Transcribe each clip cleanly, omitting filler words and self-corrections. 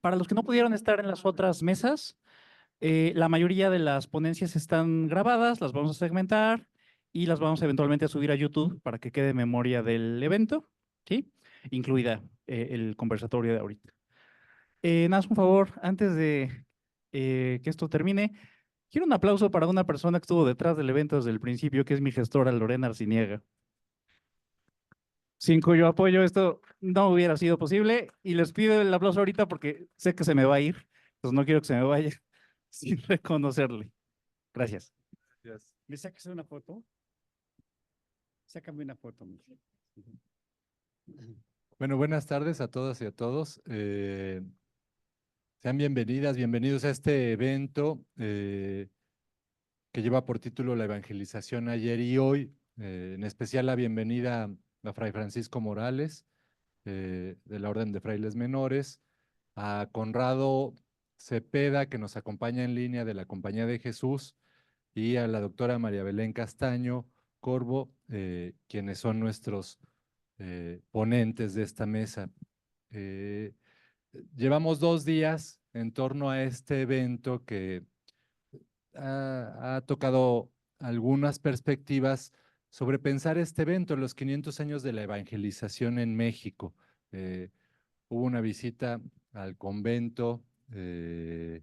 Para los que no pudieron estar en las otras mesas, la mayoría de las ponencias están grabadas, las vamos a segmentar y las vamos eventualmente a subir a YouTube para que quede memoria del evento, ¿sí? Incluida el conversatorio de ahorita. Nada más un favor, antes de que esto termine, quiero un aplauso para una persona que estuvo detrás del evento desde el principio, que es mi gestora Lorena Arciniega, sin cuyo apoyo esto no hubiera sido posible. Y les pido el aplauso ahorita porque sé que se me va a ir, pues no quiero que se me vaya sin reconocerle. Gracias. Gracias. ¿Me sacas una foto? Sácame una foto, Miguel. Bueno, buenas tardes a todas y a todos. Sean bienvenidas, bienvenidos a este evento que lleva por título La Evangelización ayer y hoy. En especial la bienvenida a Fray Francisco Morales, de la Orden de Frailes Menores, a Conrado Cepeda, que nos acompaña en línea de la Compañía de Jesús, y a la doctora María Belén Castaño Corvo, quienes son nuestros ponentes de esta mesa. Eh, Llevamos 2 días en torno a este evento que ha tocado algunas perspectivas sobre pensar este evento, los 500 años de la evangelización en México. Hubo una visita al convento se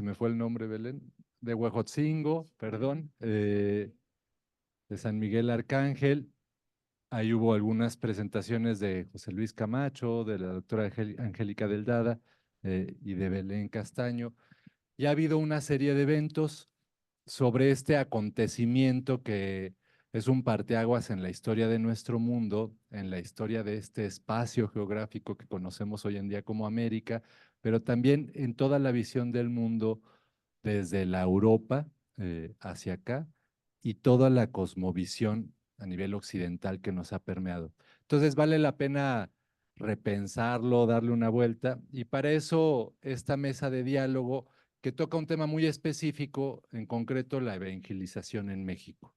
me fue el nombre, Belén, de Huejotzingo, perdón, de San Miguel Arcángel. Ahí hubo algunas presentaciones de José Luis Camacho, de la doctora Angélica Deldada y de Belén Castaño. Y ha habido una serie de eventos sobre este acontecimiento que es un parteaguas en la historia de nuestro mundo, en la historia de este espacio geográfico que conocemos hoy en día como América, pero también en toda la visión del mundo desde la Europa hacia acá y toda la cosmovisión a nivel occidental que nos ha permeado. Entonces vale la pena repensarlo, darle una vuelta, y para eso esta mesa de diálogo que toca un tema muy específico, en concreto la evangelización en México.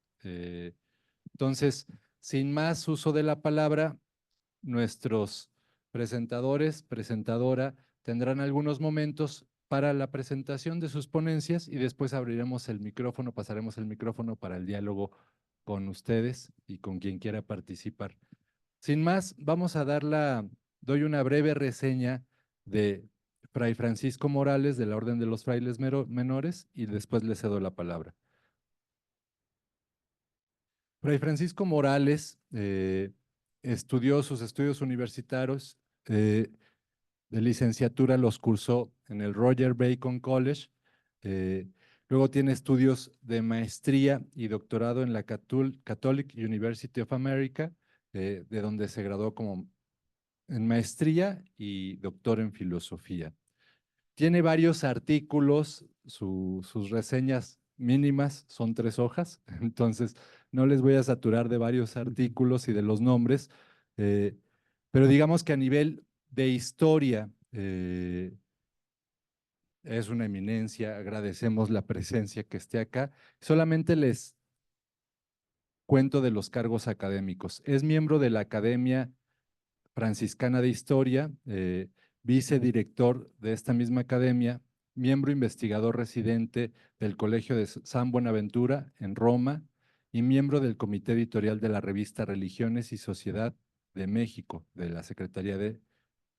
Entonces, sin más uso de la palabra, nuestros presentadores, presentadora, tendrán algunos momentos para la presentación de sus ponencias y después abriremos el micrófono, pasaremos el micrófono para el diálogo con ustedes y con quien quiera participar. Sin más, doy una breve reseña de Fray Francisco Morales de la Orden de los Frailes Menores y después le cedo la palabra. Fray Francisco Morales estudió sus estudios universitarios de licenciatura, los cursó en el Roger Bacon College. eh, Luego tiene estudios de maestría y doctorado en la Catholic University of America, de donde se graduó como en maestría y doctor en filosofía. Tiene varios artículos, sus reseñas mínimas son 3 hojas, entonces no les voy a saturar de varios artículos y de los nombres, pero digamos que a nivel de historia es una eminencia, agradecemos la presencia que esté acá. Solamente les cuento de los cargos académicos. Es miembro de la Academia Franciscana de Historia, vicedirector de esta misma academia, miembro investigador residente del Colegio de San Buenaventura en Roma y miembro del comité editorial de la revista Religiones y Sociedad de México, de la Secretaría de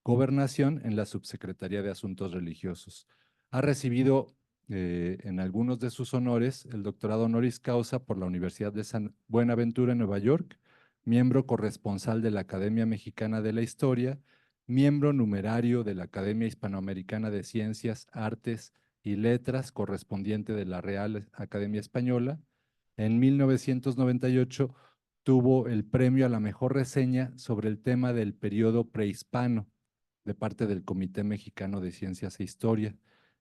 Gobernación en la Subsecretaría de Asuntos Religiosos. Ha recibido en algunos de sus honores el doctorado honoris causa por la Universidad de San Buenaventura en Nueva York, miembro corresponsal de la Academia Mexicana de la Historia, miembro numerario de la Academia Hispanoamericana de Ciencias, Artes y Letras, correspondiente de la Real Academia Española. En 1998 tuvo el premio a la mejor reseña sobre el tema del periodo prehispano de parte del Comité Mexicano de Ciencias e Historia.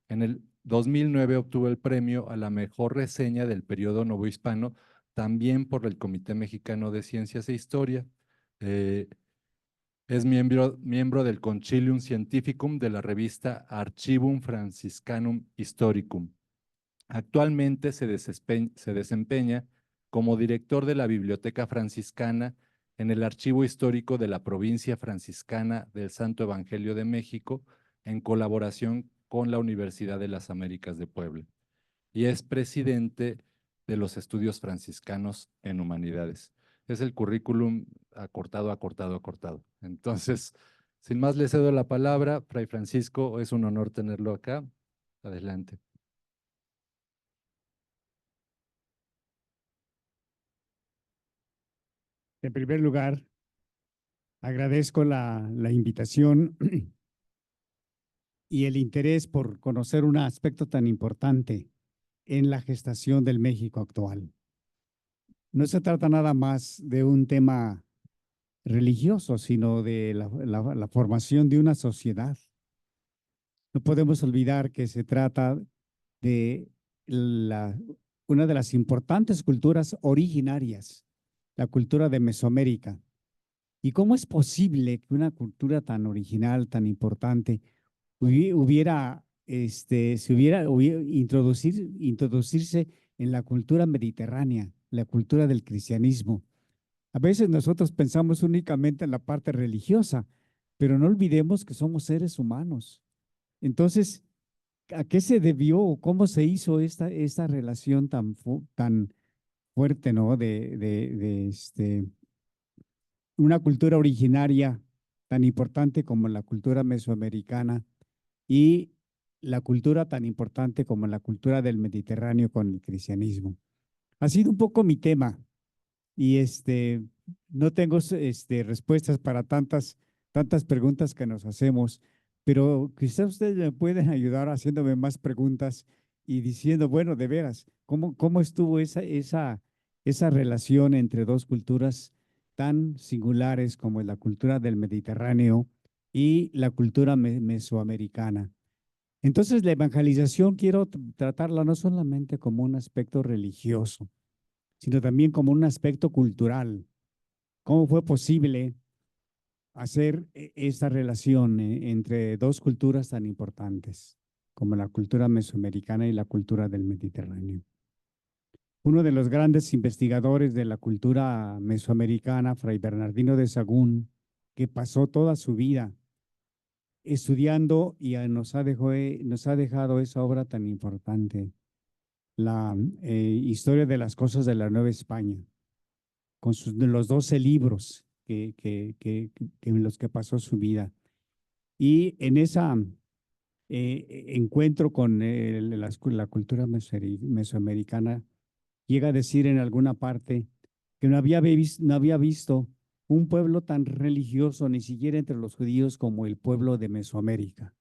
En el 2009 obtuvo el premio a la mejor reseña del periodo novohispano, también por el Comité Mexicano de Ciencias e Historia. Es miembro del Concilium Scientificum de la revista Archivum Franciscanum Historicum. Actualmente se desempeña como director de la Biblioteca Franciscana en el Archivo Histórico de la Provincia Franciscana del Santo Evangelio de México, en colaboración con la Universidad de las Américas de Puebla. Y es presidente de los estudios franciscanos en humanidades. Es el currículum acortado, acortado, acortado. Entonces, sin más, le cedo la palabra. Fray Francisco, es un honor tenerlo acá. Adelante. En primer lugar, agradezco la invitación y el interés por conocer un aspecto tan importante en la gestación del México actual. No se trata nada más de un tema religioso, sino de la formación de una sociedad. No podemos olvidar que se trata de una de las importantes culturas originarias, la cultura de Mesoamérica. ¿Y cómo es posible que una cultura tan original, tan importante, introducirse en la cultura mediterránea, la cultura del cristianismo? A veces nosotros pensamos únicamente en la parte religiosa, pero no olvidemos que somos seres humanos. Entonces, ¿a qué se debió o cómo se hizo esta relación tan fuerte, ¿no? De una cultura originaria tan importante como la cultura mesoamericana y la cultura tan importante como la cultura del Mediterráneo con el cristianismo. Ha sido un poco mi tema y no tengo respuestas para tantas preguntas que nos hacemos, pero quizás ustedes me pueden ayudar haciéndome más preguntas y diciendo, bueno, de veras, ¿cómo estuvo esa relación entre dos culturas tan singulares como la cultura del Mediterráneo y la cultura mesoamericana? Entonces, la evangelización quiero tratarla no solamente como un aspecto religioso, sino también como un aspecto cultural. ¿Cómo fue posible hacer esta relación entre dos culturas tan importantes como la cultura mesoamericana y la cultura del Mediterráneo? Uno de los grandes investigadores de la cultura mesoamericana, Fray Bernardino de Sahagún, que pasó toda su vida estudiando y nos ha dejado esa obra tan importante, la historia de las cosas de la Nueva España, con los 12 libros en los que pasó su vida. Y en ese encuentro con la cultura mesoamericana, llega a decir en alguna parte que no había visto un pueblo tan religioso, ni siquiera entre los judíos, como el pueblo de Mesoamérica.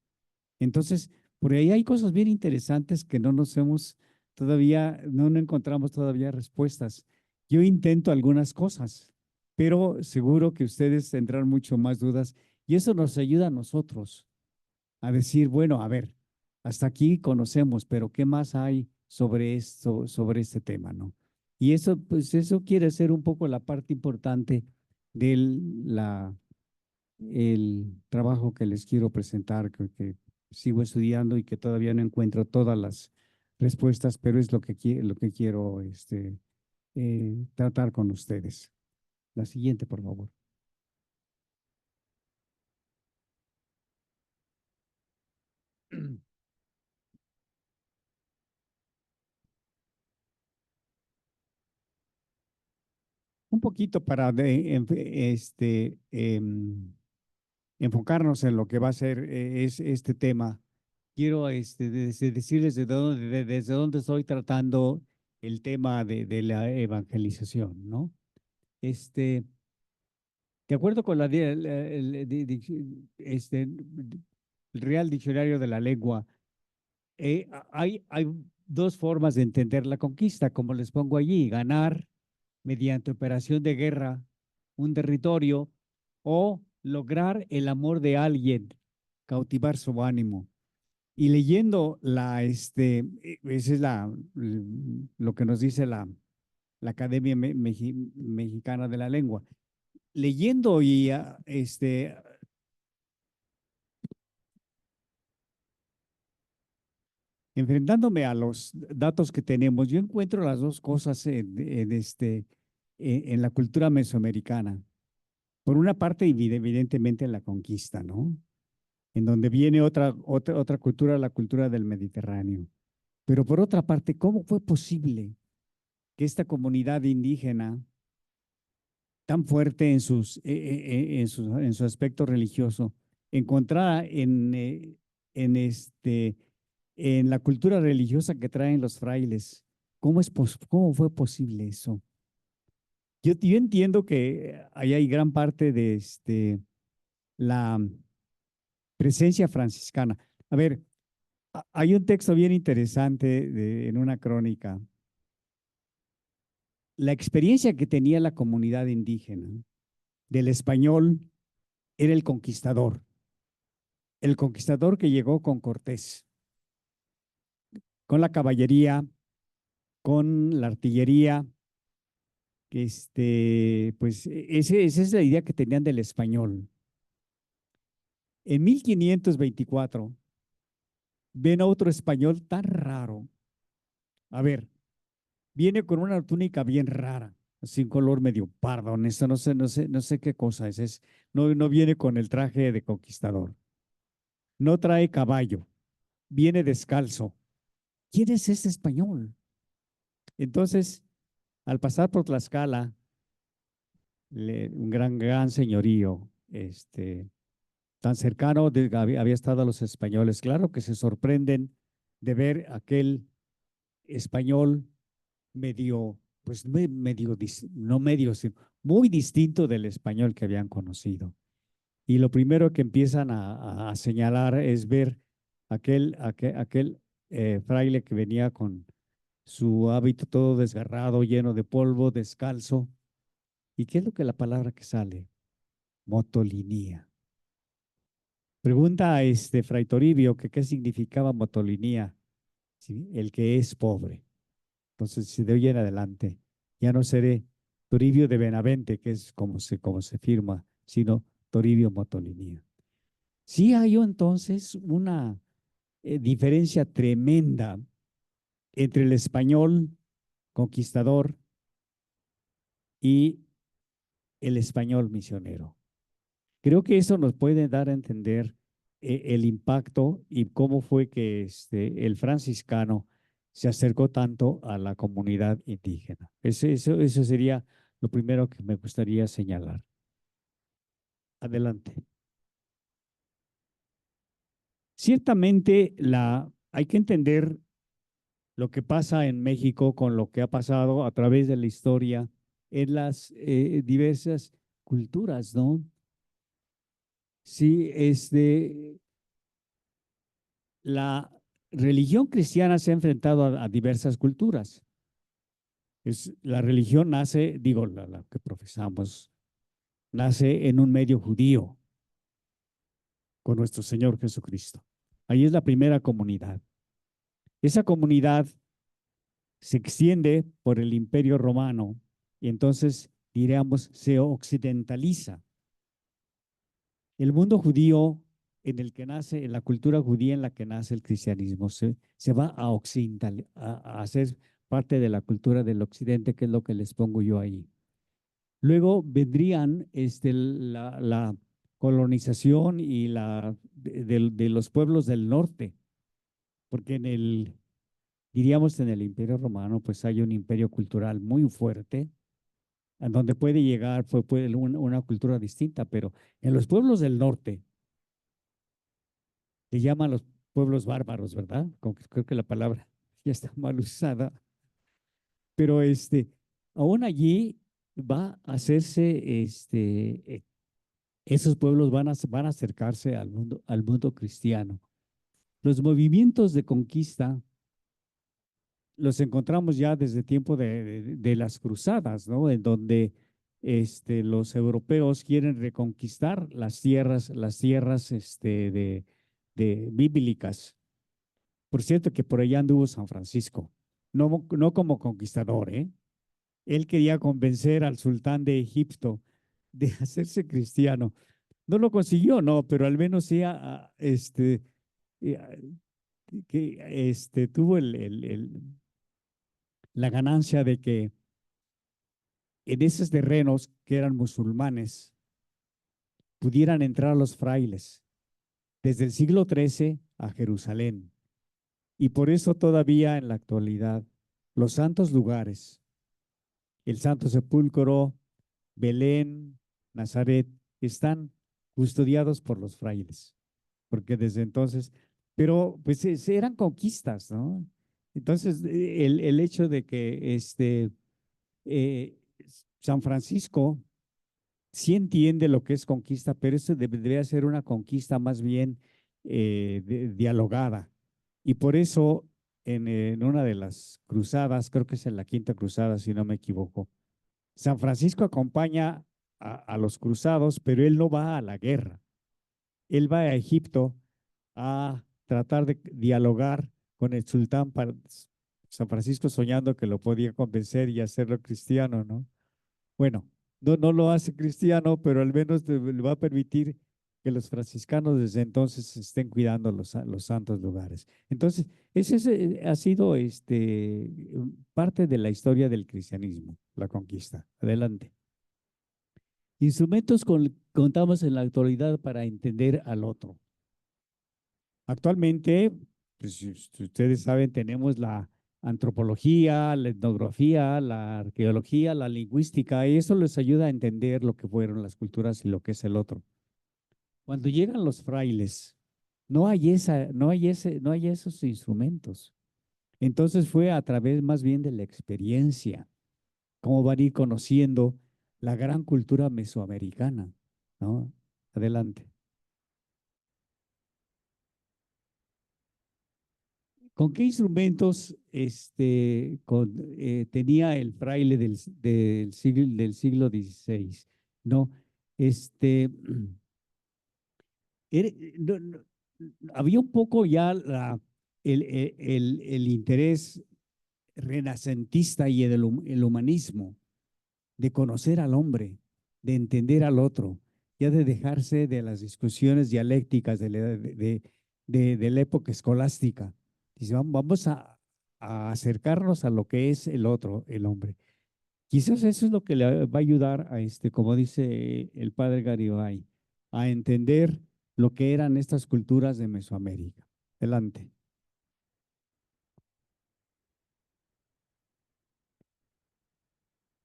Entonces, por ahí hay cosas bien interesantes que no encontramos todavía respuestas. Yo intento algunas cosas, pero seguro que ustedes tendrán mucho más dudas y eso nos ayuda a nosotros a decir, bueno, a ver, hasta aquí conocemos, pero ¿qué más hay sobre esto, sobre este tema, no? Y eso, pues eso quiere ser un poco la parte importante del el trabajo que les quiero presentar, que sigo estudiando y que todavía no encuentro todas las respuestas, pero es lo que quiero tratar con ustedes. La siguiente, por favor. Un poquito para enfocarnos en lo que va a ser es este tema. Quiero decirles desde dónde estoy tratando el tema de la evangelización, ¿no? De acuerdo con el Real Diccionario de la Lengua, hay dos formas de entender la conquista, como les pongo allí: ganar mediante operación de guerra un territorio o lograr el amor de alguien, cautivar su ánimo. Y leyendo esa es lo que nos dice la Academia Mexicana de la Lengua. Leyendo y enfrentándome a los datos que tenemos, yo encuentro las dos cosas en la cultura mesoamericana. Por una parte, evidentemente, la conquista, ¿no? En donde viene otra cultura, la cultura del Mediterráneo. Pero por otra parte, ¿cómo fue posible que esta comunidad indígena, tan fuerte en su aspecto religioso, encontrara en la cultura religiosa que traen los frailes? ¿Cómo fue posible eso? Yo entiendo que ahí hay gran parte de la presencia franciscana. A ver, hay un texto bien interesante en una crónica. La experiencia que tenía la comunidad indígena del español era el conquistador que llegó con Cortés, con la caballería, con la artillería. Pues esa es la idea que tenían del español. En 1524 ven a otro español tan raro. A ver, viene con una túnica bien rara, así un color medio pardo, honesto, no sé qué cosa no viene con el traje de conquistador. No trae caballo, viene descalzo. ¿Quién es este español? Entonces, al pasar por Tlaxcala, un gran señorío, tan cercano había estado a los españoles. Claro que se sorprenden de ver aquel español medio, pues no medio, sino muy distinto del español que habían conocido. Y lo primero que empiezan a señalar es ver aquel fraile que venía con su hábito todo desgarrado, lleno de polvo, descalzo. ¿Y qué es lo que la palabra que sale? Motolinía. Pregunta a Fray Toribio que qué significaba motolinía, ¿sí? El que es pobre. Entonces, de hoy en adelante, ya no seré Toribio de Benavente, que es como se firma, sino Toribio Motolinía. Sí hay entonces una diferencia tremenda entre el español conquistador y el español misionero. Creo que eso nos puede dar a entender el impacto y cómo fue que el franciscano se acercó tanto a la comunidad indígena. Eso sería lo primero que me gustaría señalar. Adelante. Ciertamente hay que entender lo que pasa en México con lo que ha pasado a través de la historia en las diversas culturas, ¿no? Sí, la religión cristiana se ha enfrentado a diversas culturas. La religión nace, digo, la que profesamos, nace en un medio judío con nuestro Señor Jesucristo. Ahí es la primera comunidad. Esa comunidad se extiende por el Imperio Romano y entonces, diríamos, se occidentaliza. El mundo judío en el que nace, en la cultura judía en la que nace el cristianismo, se va a occidental, a hacer parte de la cultura del occidente, que es lo que les pongo yo ahí. Luego vendrían la colonización y de los pueblos del norte, porque diríamos en el Imperio Romano, pues hay un imperio cultural muy fuerte, en donde puede llegar una cultura distinta, pero en los pueblos del norte, le llaman los pueblos bárbaros, ¿verdad? Como que creo que la palabra ya está mal usada, pero aún allí va a hacerse, esos pueblos van a acercarse al mundo cristiano. Los movimientos de conquista los encontramos ya desde tiempo de las cruzadas, ¿no? En donde los europeos quieren reconquistar las tierras bíblicas. Por cierto que por allá anduvo San Francisco, no como conquistador, ¿eh? Él quería convencer al sultán de Egipto de hacerse cristiano. No lo consiguió, no, pero al menos sí eh, tuvo la ganancia de que en esos terrenos que eran musulmanes, pudieran entrar los frailes desde el siglo XIII a Jerusalén. Y por eso todavía en la actualidad los santos lugares, el Santo Sepulcro, Belén, Nazaret, están custodiados por los frailes, porque desde entonces, pero pues eran conquistas, ¿no? Entonces, el hecho de que eh, San Francisco sí entiende lo que es conquista, pero eso debería ser una conquista más bien dialogada. Y por eso, en una de las cruzadas, creo que es en la Quinta Cruzada, si no me equivoco, San Francisco acompaña a los cruzados, pero él no va a la guerra. Él va a Egipto a tratar de dialogar con el sultán para San Francisco soñando que lo podía convencer y hacerlo cristiano, ¿no? Bueno, no lo hace cristiano, pero al menos le va a permitir que los franciscanos desde entonces estén cuidando los santos lugares. Entonces, ese ha sido parte de la historia del cristianismo, la conquista. Adelante. Instrumentos contamos en la actualidad para entender al otro. Actualmente, pues, si ustedes saben, tenemos la antropología, la etnografía, la arqueología, la lingüística, y eso les ayuda a entender lo que fueron las culturas y lo que es el otro. Cuando llegan los frailes, no hay esos instrumentos. Entonces fue a través más bien de la experiencia, cómo van a ir conociendo la gran cultura mesoamericana, ¿no? Adelante. ¿Con qué instrumentos tenía el fraile del siglo XVI? No, este, no, había un poco ya el interés renacentista y el humanismo de conocer al hombre, de entender al otro, ya de dejarse de las discusiones dialécticas de la época escolástica. Dice, vamos a acercarnos a lo que es el otro, el hombre. Quizás eso es lo que le va a ayudar a como dice el padre Garibay, a entender lo que eran estas culturas de Mesoamérica. Adelante.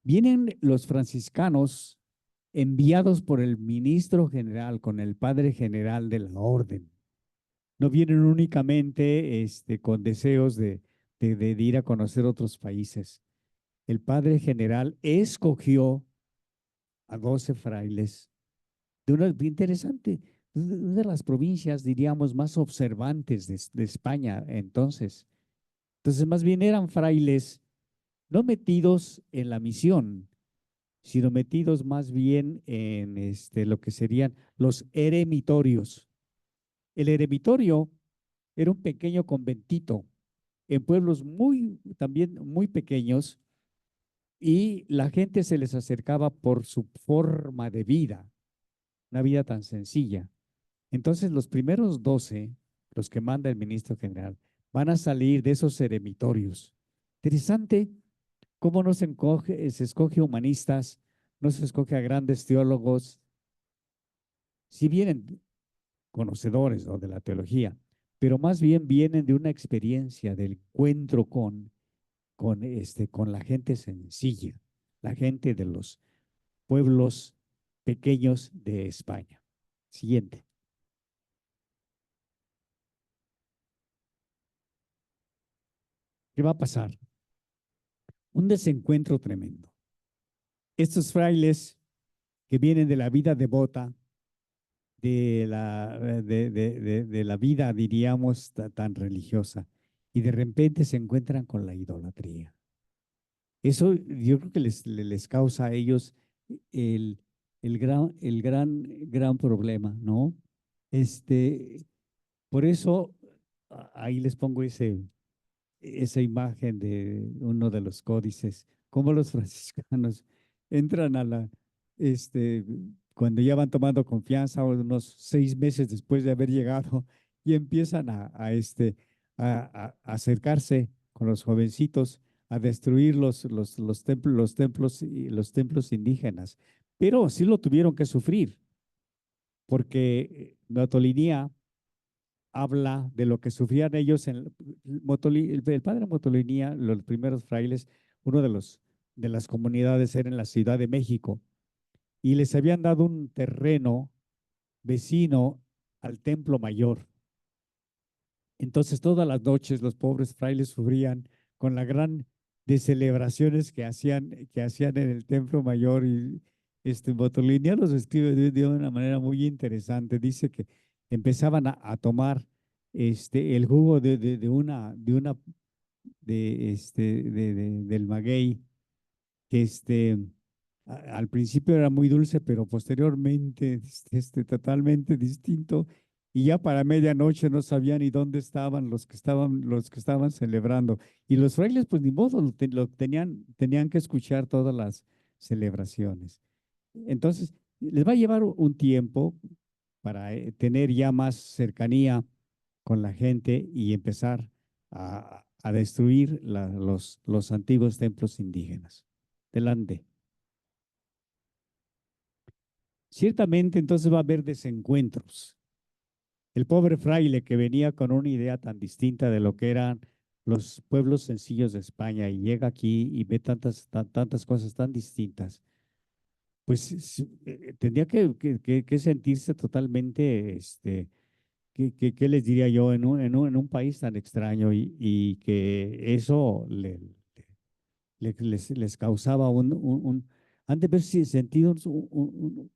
Vienen los franciscanos enviados por el ministro general con el padre general de la orden. No vienen únicamente con deseos de ir a conocer otros países. El padre general escogió a 12 frailes de una interesante, de las provincias, diríamos, más observantes de España entonces. Entonces, más bien eran frailes no metidos en la misión, sino metidos más bien en lo que serían los eremitorios. El eremitorio era un pequeño conventito en pueblos también muy pequeños, y la gente se les acercaba por su forma de vida, una vida tan sencilla. Entonces, los primeros 12, los que manda el ministro general, van a salir de esos eremitorios. Interesante cómo no se escoge humanistas, no se escoge a grandes teólogos, si vienen conocedores, ¿no?, de la teología, pero más bien vienen de una experiencia del encuentro con la gente sencilla, la gente de los pueblos pequeños de España. Siguiente. ¿Qué va a pasar? Un desencuentro tremendo. Estos frailes que vienen de la vida devota, de la vida, diríamos, tan religiosa, y de repente se encuentran con la idolatría. Eso yo creo que les causa a ellos el, gran problema, ¿no? Por eso, ahí les pongo esa imagen de uno de los códices, cómo los franciscanos entran cuando ya van tomando confianza, unos 6 meses después de haber llegado, y empiezan a acercarse con los jovencitos a destruir los templos indígenas. Pero sí lo tuvieron que sufrir, porque Motolinía habla de lo que sufrían ellos el padre Motolinía, los primeros frailes, uno de las comunidades era en la Ciudad de México, y les habían dado un terreno vecino al Templo Mayor. Entonces todas las noches los pobres frailes sufrían con la gran de celebraciones que hacían en el Templo Mayor, y Botolini los escribe de una manera muy interesante. Dice que empezaban a tomar el jugo del maguey, que al principio era muy dulce, pero posteriormente totalmente distinto. Y ya para medianoche no sabían ni dónde estaban los que estaban celebrando. Y los frailes, pues ni modo, tenían que escuchar todas las celebraciones. Entonces, les va a llevar un tiempo para tener ya más cercanía con la gente y empezar a destruir los antiguos templos indígenas. Delante. Ciertamente entonces va a haber desencuentros. El pobre fraile que venía con una idea tan distinta de lo que eran los pueblos sencillos de España y llega aquí y ve tantas cosas tan distintas, pues tendría que sentirse totalmente, ¿qué les diría yo, en un país tan extraño, y que eso les causaba han de haber sentido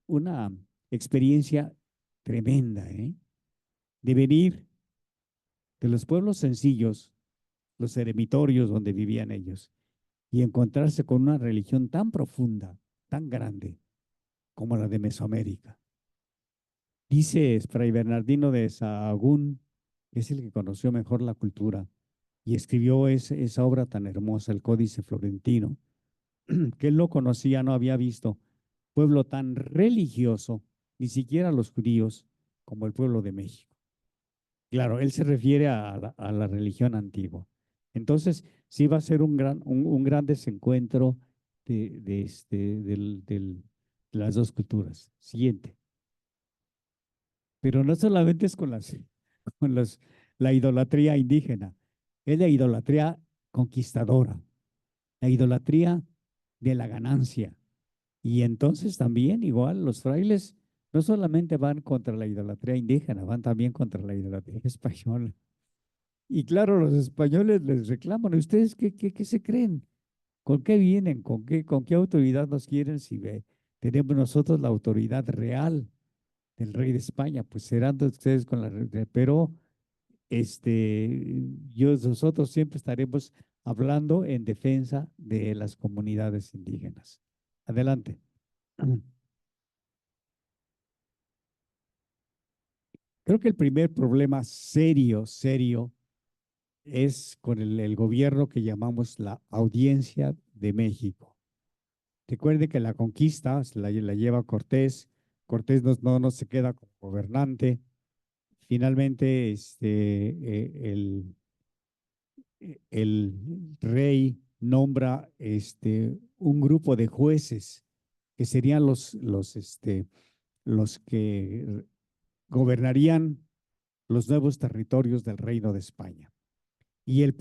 una experiencia tremenda, ¿eh? De venir de los pueblos sencillos, los eremitorios donde vivían ellos, y encontrarse con una religión tan profunda, tan grande como la de Mesoamérica. Dice Fray Bernardino de Sahagún, que es el que conoció mejor la cultura y escribió esa obra tan hermosa, el Códice Florentino, que él no conocía, no había visto pueblo tan religioso, ni siquiera los judíos, como el pueblo de México. Claro, él se refiere a la religión antigua. Entonces, sí va a ser un gran desencuentro de las dos culturas. Siguiente. Pero no solamente es con la idolatría indígena, es la idolatría conquistadora, la idolatría de la ganancia. Y entonces también igual los frailes no solamente van contra la idolatría indígena, van también contra la idolatría española. Y claro, los españoles les reclaman: ¿ustedes qué se creen? ¿Con qué vienen? ¿Con qué autoridad nos quieren si tenemos nosotros la autoridad real del rey de España? Pues serán ustedes con pero nosotros siempre estaremos hablando en defensa de las comunidades indígenas. Adelante. Creo que el primer problema serio, es con el gobierno que llamamos la Audiencia de México. Recuerde que la conquista la lleva Cortés. Cortés no se queda como gobernante. Finalmente, el rey nombra un grupo de jueces que serían los que gobernarían los nuevos territorios del Reino de España. Y los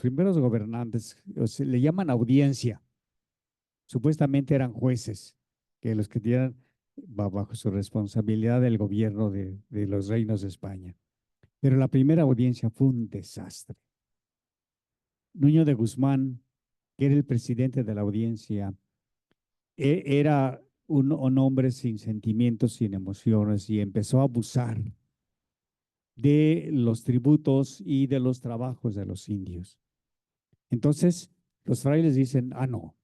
primeros gobernantes le llaman audiencia. Supuestamente eran jueces, que los que tenían bajo su responsabilidad el gobierno de los reinos de España. Pero la primera audiencia fue un desastre. Nuño de Guzmán, que era el presidente de la audiencia, era un hombre sin sentimientos, sin emociones, y empezó a abusar de los tributos y de los trabajos de los indios. Entonces, los frailes dicen: no,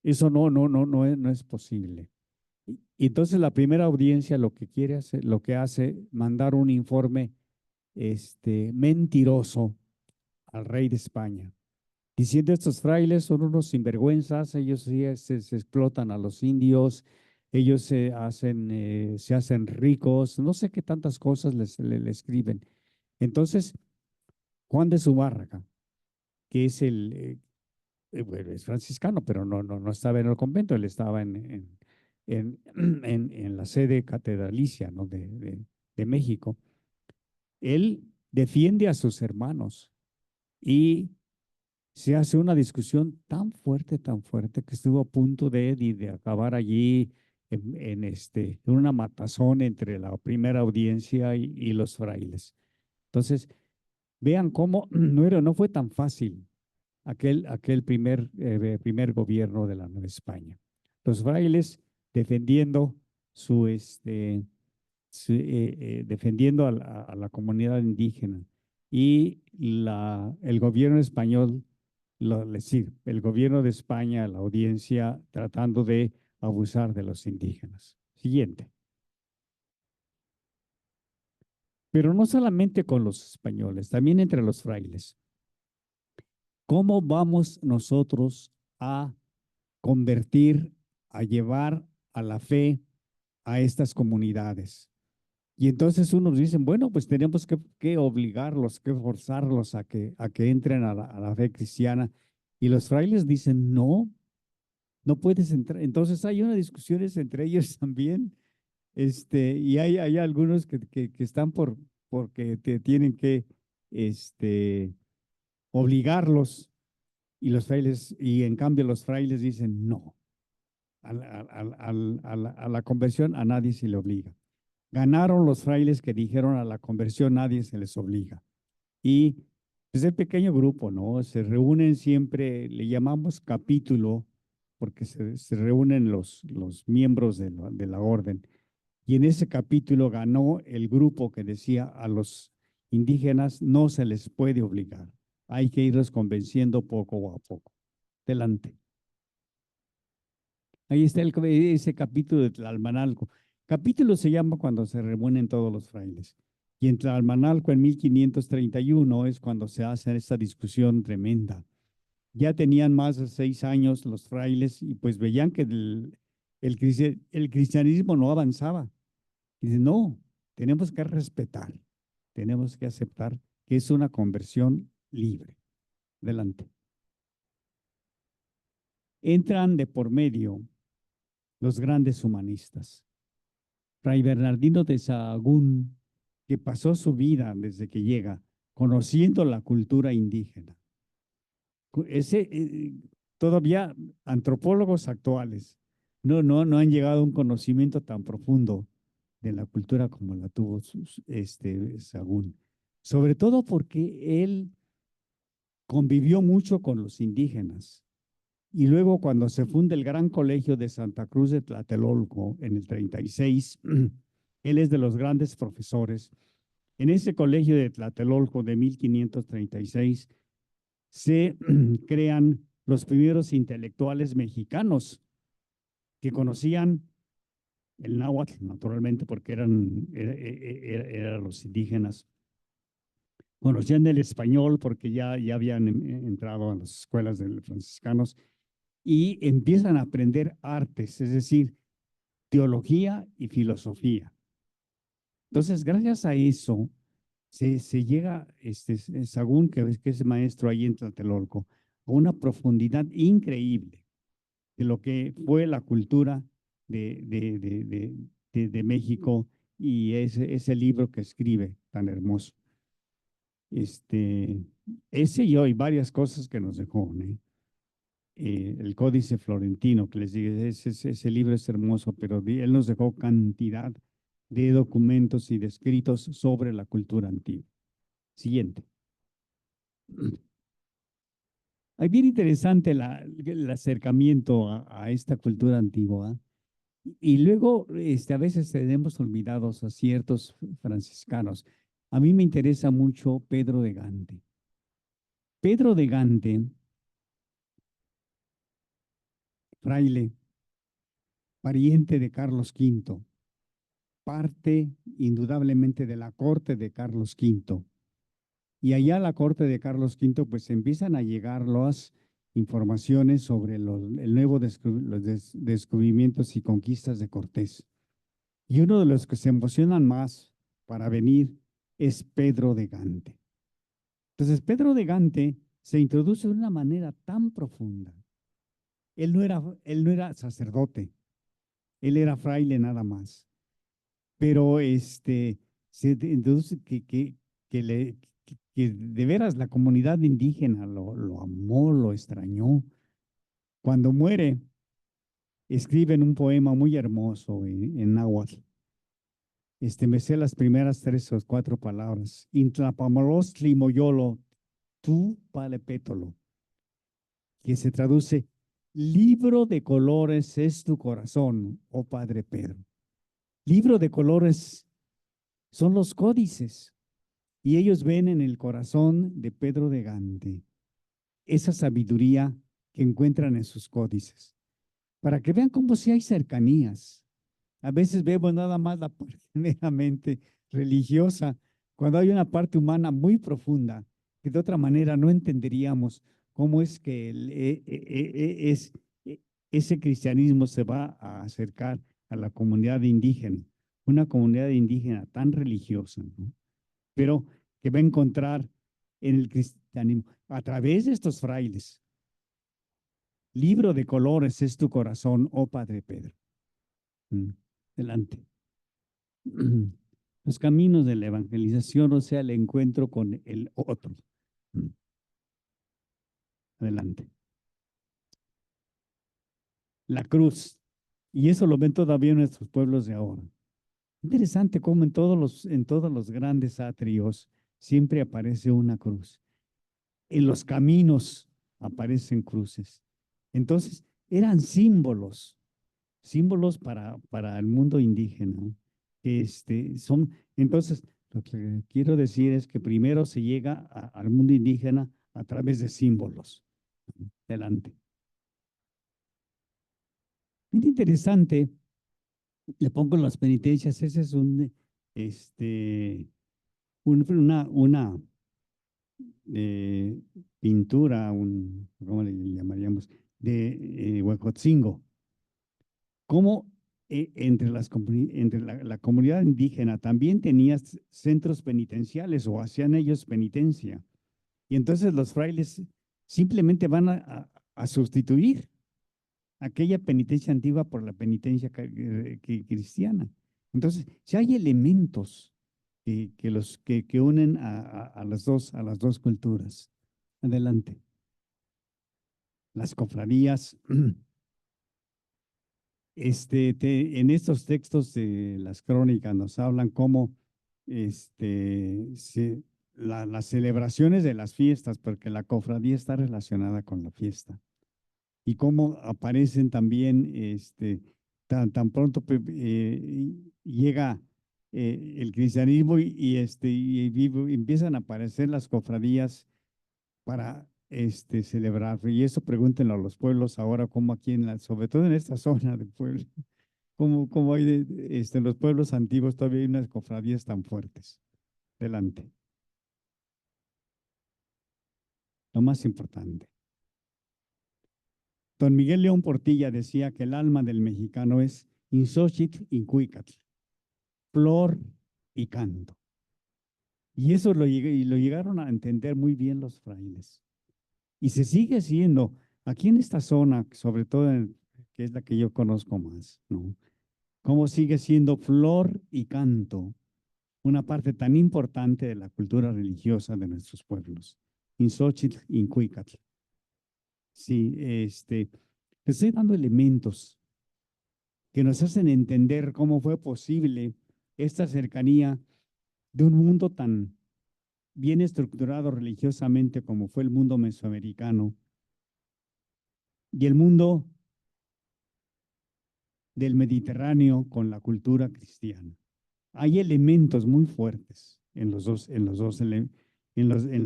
eso no es posible. Y entonces la primera audiencia lo que hace, mandar un informe mentiroso al rey de España, diciendo: estos frailes son unos sinvergüenzas, ellos sí se explotan a los indios, ellos se hacen ricos, no sé qué tantas cosas le escriben. Entonces, Juan de Zumárraga, que es bueno, es franciscano, pero no estaba en el convento, él estaba en, en la sede catedralicia, ¿no? de México, él defiende a sus hermanos y se hace una discusión tan fuerte, que estuvo a punto de acabar allí en una matazón entre la primera audiencia y los frailes. Entonces, vean cómo no fue tan fácil aquel primer gobierno de la Nueva España. Los frailes defendiendo defendiendo a la comunidad indígena y el gobierno español, es decir, el gobierno de España, la audiencia, tratando de abusar de los indígenas. Siguiente. Pero no solamente con los españoles, también entre los frailes. ¿Cómo vamos nosotros a convertir, a llevar a la fe a estas comunidades? Y entonces unos dicen, bueno, pues tenemos que obligarlos, que forzarlos a que entren a la fe cristiana. Y los frailes dicen, no, no puedes entrar. Entonces hay unas discusiones entre ellos también. Y hay algunos que están porque te tienen que obligarlos. Y en cambio los frailes dicen, no, a la conversión a nadie se le obliga. Ganaron los frailes que dijeron a la conversión nadie se les obliga. Y es el pequeño grupo, ¿no? Se reúnen siempre, le llamamos capítulo, porque se reúnen los miembros de la orden. Y en ese capítulo ganó el grupo que decía a los indígenas no se les puede obligar. Hay que irlos convenciendo poco a poco. Delante. Ahí está ese capítulo de Tlalmanalco. Capítulo se llama cuando se reúnen todos los frailes. Y en Tlalmanalco en 1531 es cuando se hace esta discusión tremenda. Ya tenían más de 6 años los frailes y pues veían que el cristianismo no avanzaba. Y dicen, no, tenemos que respetar, tenemos que aceptar que es una conversión libre. Adelante. Entran de por medio los grandes humanistas. Fray Bernardino de Sahagún, que pasó su vida desde que llega conociendo la cultura indígena. Todavía antropólogos actuales no han llegado a un conocimiento tan profundo de la cultura como la tuvo Sahagún. Sobre todo porque él convivió mucho con los indígenas. Y luego cuando se funda el Gran Colegio de Santa Cruz de Tlatelolco en el 36, él es de los grandes profesores. En ese colegio de Tlatelolco de 1536 se crean los primeros intelectuales mexicanos que conocían el náhuatl, naturalmente, porque eran los indígenas. Conocían el español porque ya habían entrado a las escuelas de los franciscanos y empiezan a aprender artes, es decir, teología y filosofía. Entonces, gracias a eso, se llega, Sahagún, que es maestro ahí en Tlatelolco, a una profundidad increíble de lo que fue la cultura de México y ese libro que escribe tan hermoso. Ese y hoy varias cosas que nos dejó, ¿eh? El Códice Florentino, que les digo, ese libro es hermoso, pero él nos dejó cantidad de documentos y de escritos sobre la cultura antigua. Siguiente. Es bien interesante el acercamiento a esta cultura antigua. Y luego, a veces tenemos olvidados a ciertos franciscanos. A mí me interesa mucho Pedro de Gante. Pedro de Gante, fraile, pariente de Carlos V, parte indudablemente de la corte de Carlos V. Y allá a la corte de Carlos V, pues empiezan a llegar las informaciones sobre el nuevo los descubrimientos y conquistas de Cortés. Y uno de los que se emocionan más para venir es Pedro de Gante. Entonces, Pedro de Gante se introduce de una manera tan profunda. Él no era sacerdote, Él era fraile nada más. Pero entonces que de veras la comunidad indígena lo amó, lo extrañó. Cuando muere, escriben un poema muy hermoso en náhuatl. Me sé las primeras 3 o 4 palabras. Intlapamolostli moyolo, tu palepétolo, que se traduce, libro de colores es tu corazón, oh Padre Pedro. Libro de colores son los códices, y ellos ven en el corazón de Pedro de Gante esa sabiduría que encuentran en sus códices, para que vean cómo si hay cercanías. A veces vemos nada más la parte meramente religiosa, cuando hay una parte humana muy profunda, que de otra manera no entenderíamos cómo es que ese cristianismo se va a acercar a la comunidad indígena, una comunidad indígena tan religiosa, ¿no? Pero que va a encontrar en el cristianismo, a través de estos frailes. Libro de colores es tu corazón, oh Padre Pedro. Adelante. Los caminos de la evangelización, o sea, el encuentro con el otro. Adelante. La cruz. Y eso lo ven todavía en nuestros pueblos de ahora. Interesante cómo en todos los grandes atrios siempre aparece una cruz. En los caminos aparecen cruces. Entonces, eran símbolos para el mundo indígena. Entonces, lo que quiero decir es que primero se llega al mundo indígena a través de símbolos. Adelante. Muy interesante, le pongo las penitencias, ese es una pintura, ¿cómo le llamaríamos? De Huejotzingo. Cómo entre la comunidad indígena también tenía centros penitenciales o hacían ellos penitencia. Y entonces los frailes simplemente van a sustituir aquella penitencia antigua por la penitencia cristiana. Entonces, si hay elementos que unen a las dos culturas. Adelante. Las cofradías. En estos textos de las crónicas nos hablan cómo las celebraciones de las fiestas, porque la cofradía está relacionada con la fiesta, y cómo aparecen también, tan pronto llega el cristianismo y empiezan a aparecer las cofradías para celebrar. Y eso pregúntenlo a los pueblos ahora, como aquí, sobre todo en esta zona de pueblo, como hay en los pueblos antiguos todavía hay unas cofradías tan fuertes. Adelante. Lo más importante. Don Miguel León Portilla decía que el alma del mexicano es Inxóchitl Incuicatl, flor y canto. Y eso lo llegaron a entender muy bien los frailes. Y se sigue siendo, aquí en esta zona, sobre todo que es la que yo conozco más, ¿no? Cómo sigue siendo flor y canto una parte tan importante de la cultura religiosa de nuestros pueblos. Inxóchitl Incuicatl. Sí, te estoy dando elementos que nos hacen entender cómo fue posible esta cercanía de un mundo tan bien estructurado religiosamente como fue el mundo mesoamericano y el mundo del Mediterráneo con la cultura cristiana. Hay elementos muy fuertes en las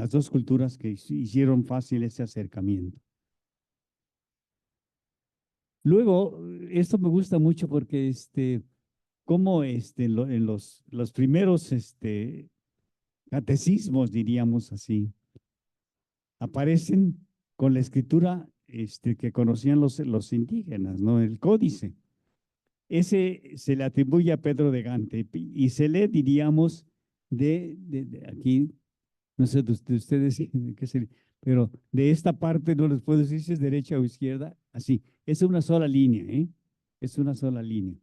dos culturas que hicieron fácil ese acercamiento. Luego, esto me gusta mucho porque como en los primeros catecismos, diríamos así, aparecen con la escritura que conocían los indígenas, ¿no? El códice. Ese se le atribuye a Pedro de Gante y se lee, diríamos, de aquí, no sé de ustedes qué sería, pero de esta parte no les puedo decir si es derecha o izquierda, así, es una sola línea, ¿eh? es una sola línea.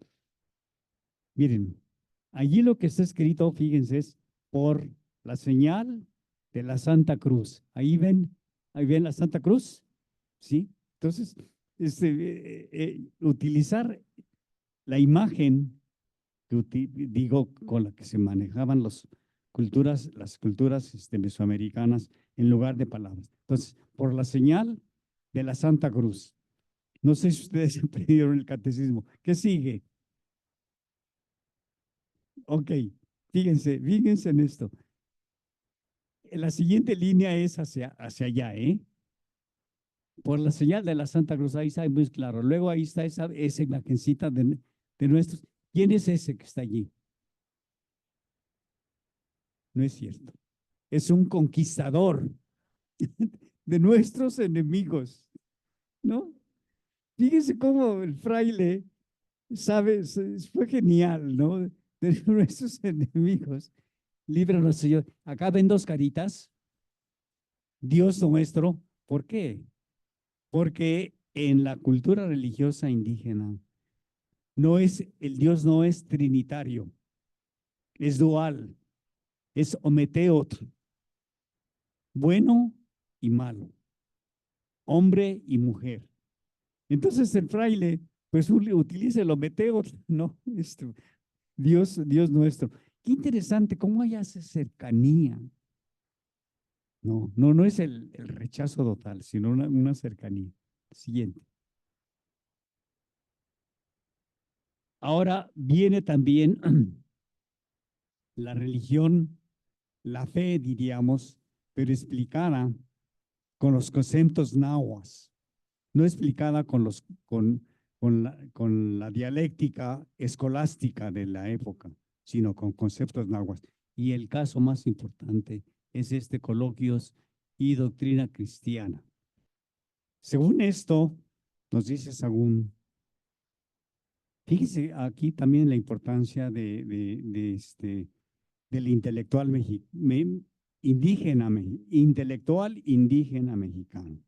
Miren, allí lo que está escrito, fíjense, es por la señal de la Santa Cruz. Ahí ven la Santa Cruz, ¿sí? Entonces, utilizar la imagen que digo con la que se manejaban las culturas mesoamericanas en lugar de palabras. Entonces, por la señal de la Santa Cruz. No sé si ustedes aprendieron el catecismo. ¿Qué sigue? Ok, fíjense en esto. La siguiente línea es hacia allá, ¿eh? Por la señal de la Santa Cruz, ahí está muy claro. Luego ahí está esa imagencita de nuestros. ¿Quién es ese que está allí? No es cierto. Es un conquistador de nuestros enemigos, ¿no? Fíjense cómo el fraile sabe, fue genial, ¿no? De nuestros enemigos. Líbranos, Señor. Acá ven dos caritas. Dios nuestro. ¿Por qué? Porque en la cultura religiosa indígena el Dios no es trinitario, es dual, es ometeot, bueno y malo, hombre y mujer. Entonces el fraile, pues utiliza el ometeot, ¿no? Dios nuestro. Qué interesante, cómo hay esa cercanía. No es el rechazo total, sino una cercanía. Siguiente. Ahora viene también la religión, la fe, diríamos, pero explicada con los conceptos náhuatl, no explicada con la dialéctica escolástica de la época, sino con conceptos náhuatl. Y el caso más importante es Coloquios y Doctrina Cristiana. Según esto, nos dice Sagún, fíjese aquí también la importancia del intelectual intelectual indígena mexicano.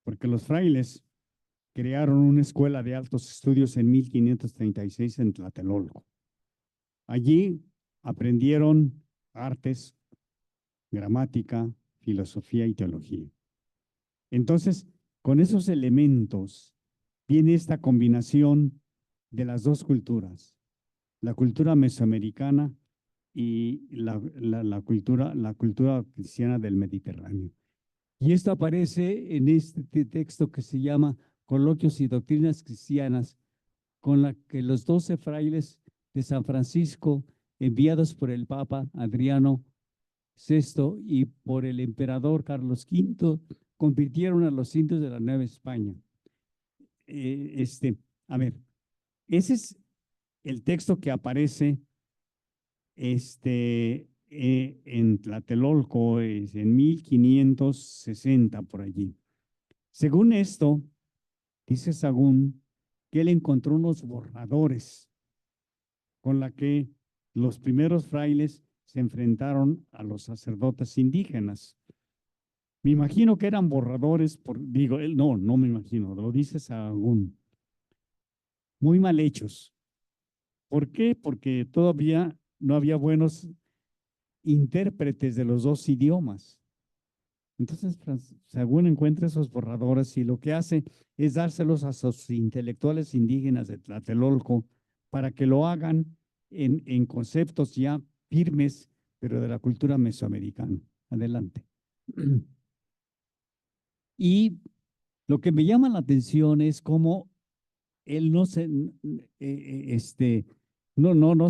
Porque los frailes crearon una escuela de altos estudios en 1536 en Tlatelolco. Allí aprendieron artes, gramática, filosofía y teología. Entonces, con esos elementos viene esta combinación de las dos culturas, la cultura mesoamericana y la cultura cristiana del Mediterráneo. Y esto aparece en este texto que se llama Coloquios y Doctrinas Cristianas, con la que los 12 frailes de San Francisco, enviados por el Papa Adriano VI y por el emperador Carlos V, convirtieron a los indios de la Nueva España. A ver, ese es el texto que aparece en Tlatelolco en 1560 por allí. Según esto, dice Sagún que él encontró unos borradores con la que los primeros frailes se enfrentaron a los sacerdotes indígenas. Me imagino que eran borradores, digo, él no me imagino, lo dice Sagún. Muy mal hechos. ¿Por qué? Porque todavía no había buenos intérpretes de los dos idiomas. Entonces, Sagún encuentra esos borradores y lo que hace es dárselos a sus intelectuales indígenas de Tlatelolco para que lo hagan en conceptos ya firmes, pero de la cultura mesoamericana. Adelante. Y lo que me llama la atención es cómo él no se, no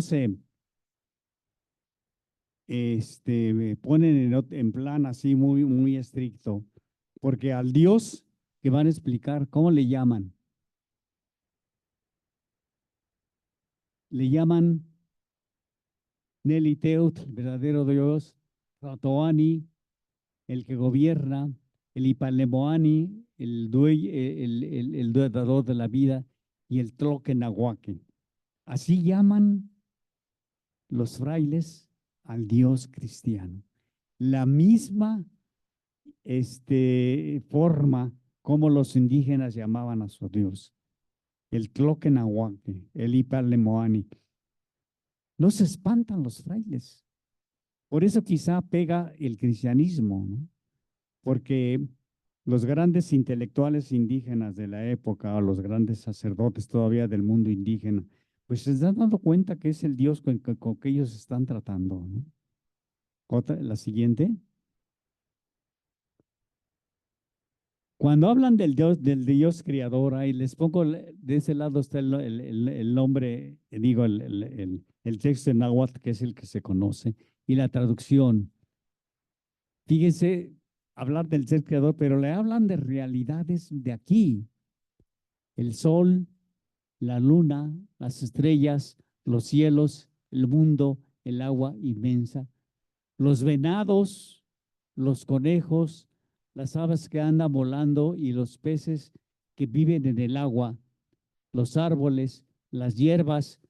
se ponen en plan así muy estricto, porque al Dios que van a explicar, ¿cómo le llaman? Le llaman Neliteut, el verdadero Dios, Ratoani, el que gobierna, el Ipalemoani, el dador de la vida, y el Tloquenahuaque. Así llaman los frailes al Dios cristiano. La misma forma como los indígenas llamaban a su Dios. el Tloquenahuaque, el Ipalemoani. No se espantan los frailes. Por eso quizá pega el cristianismo, ¿no? Porque los grandes intelectuales indígenas de la época, o los grandes sacerdotes todavía del mundo indígena, pues se están dando cuenta que es el Dios con que ellos están tratando, ¿no? La siguiente. Cuando hablan del Dios creador, ahí les pongo, de ese lado está el nombre, digo, el texto en náhuatl, que es el que se conoce, y la traducción. Fíjense, hablar del ser creador, pero le hablan de realidades de aquí. El sol, la luna, las estrellas, los cielos, el mundo, el agua inmensa, los venados, los conejos, las aves que andan volando y los peces que viven en el agua, los árboles, las hierbas,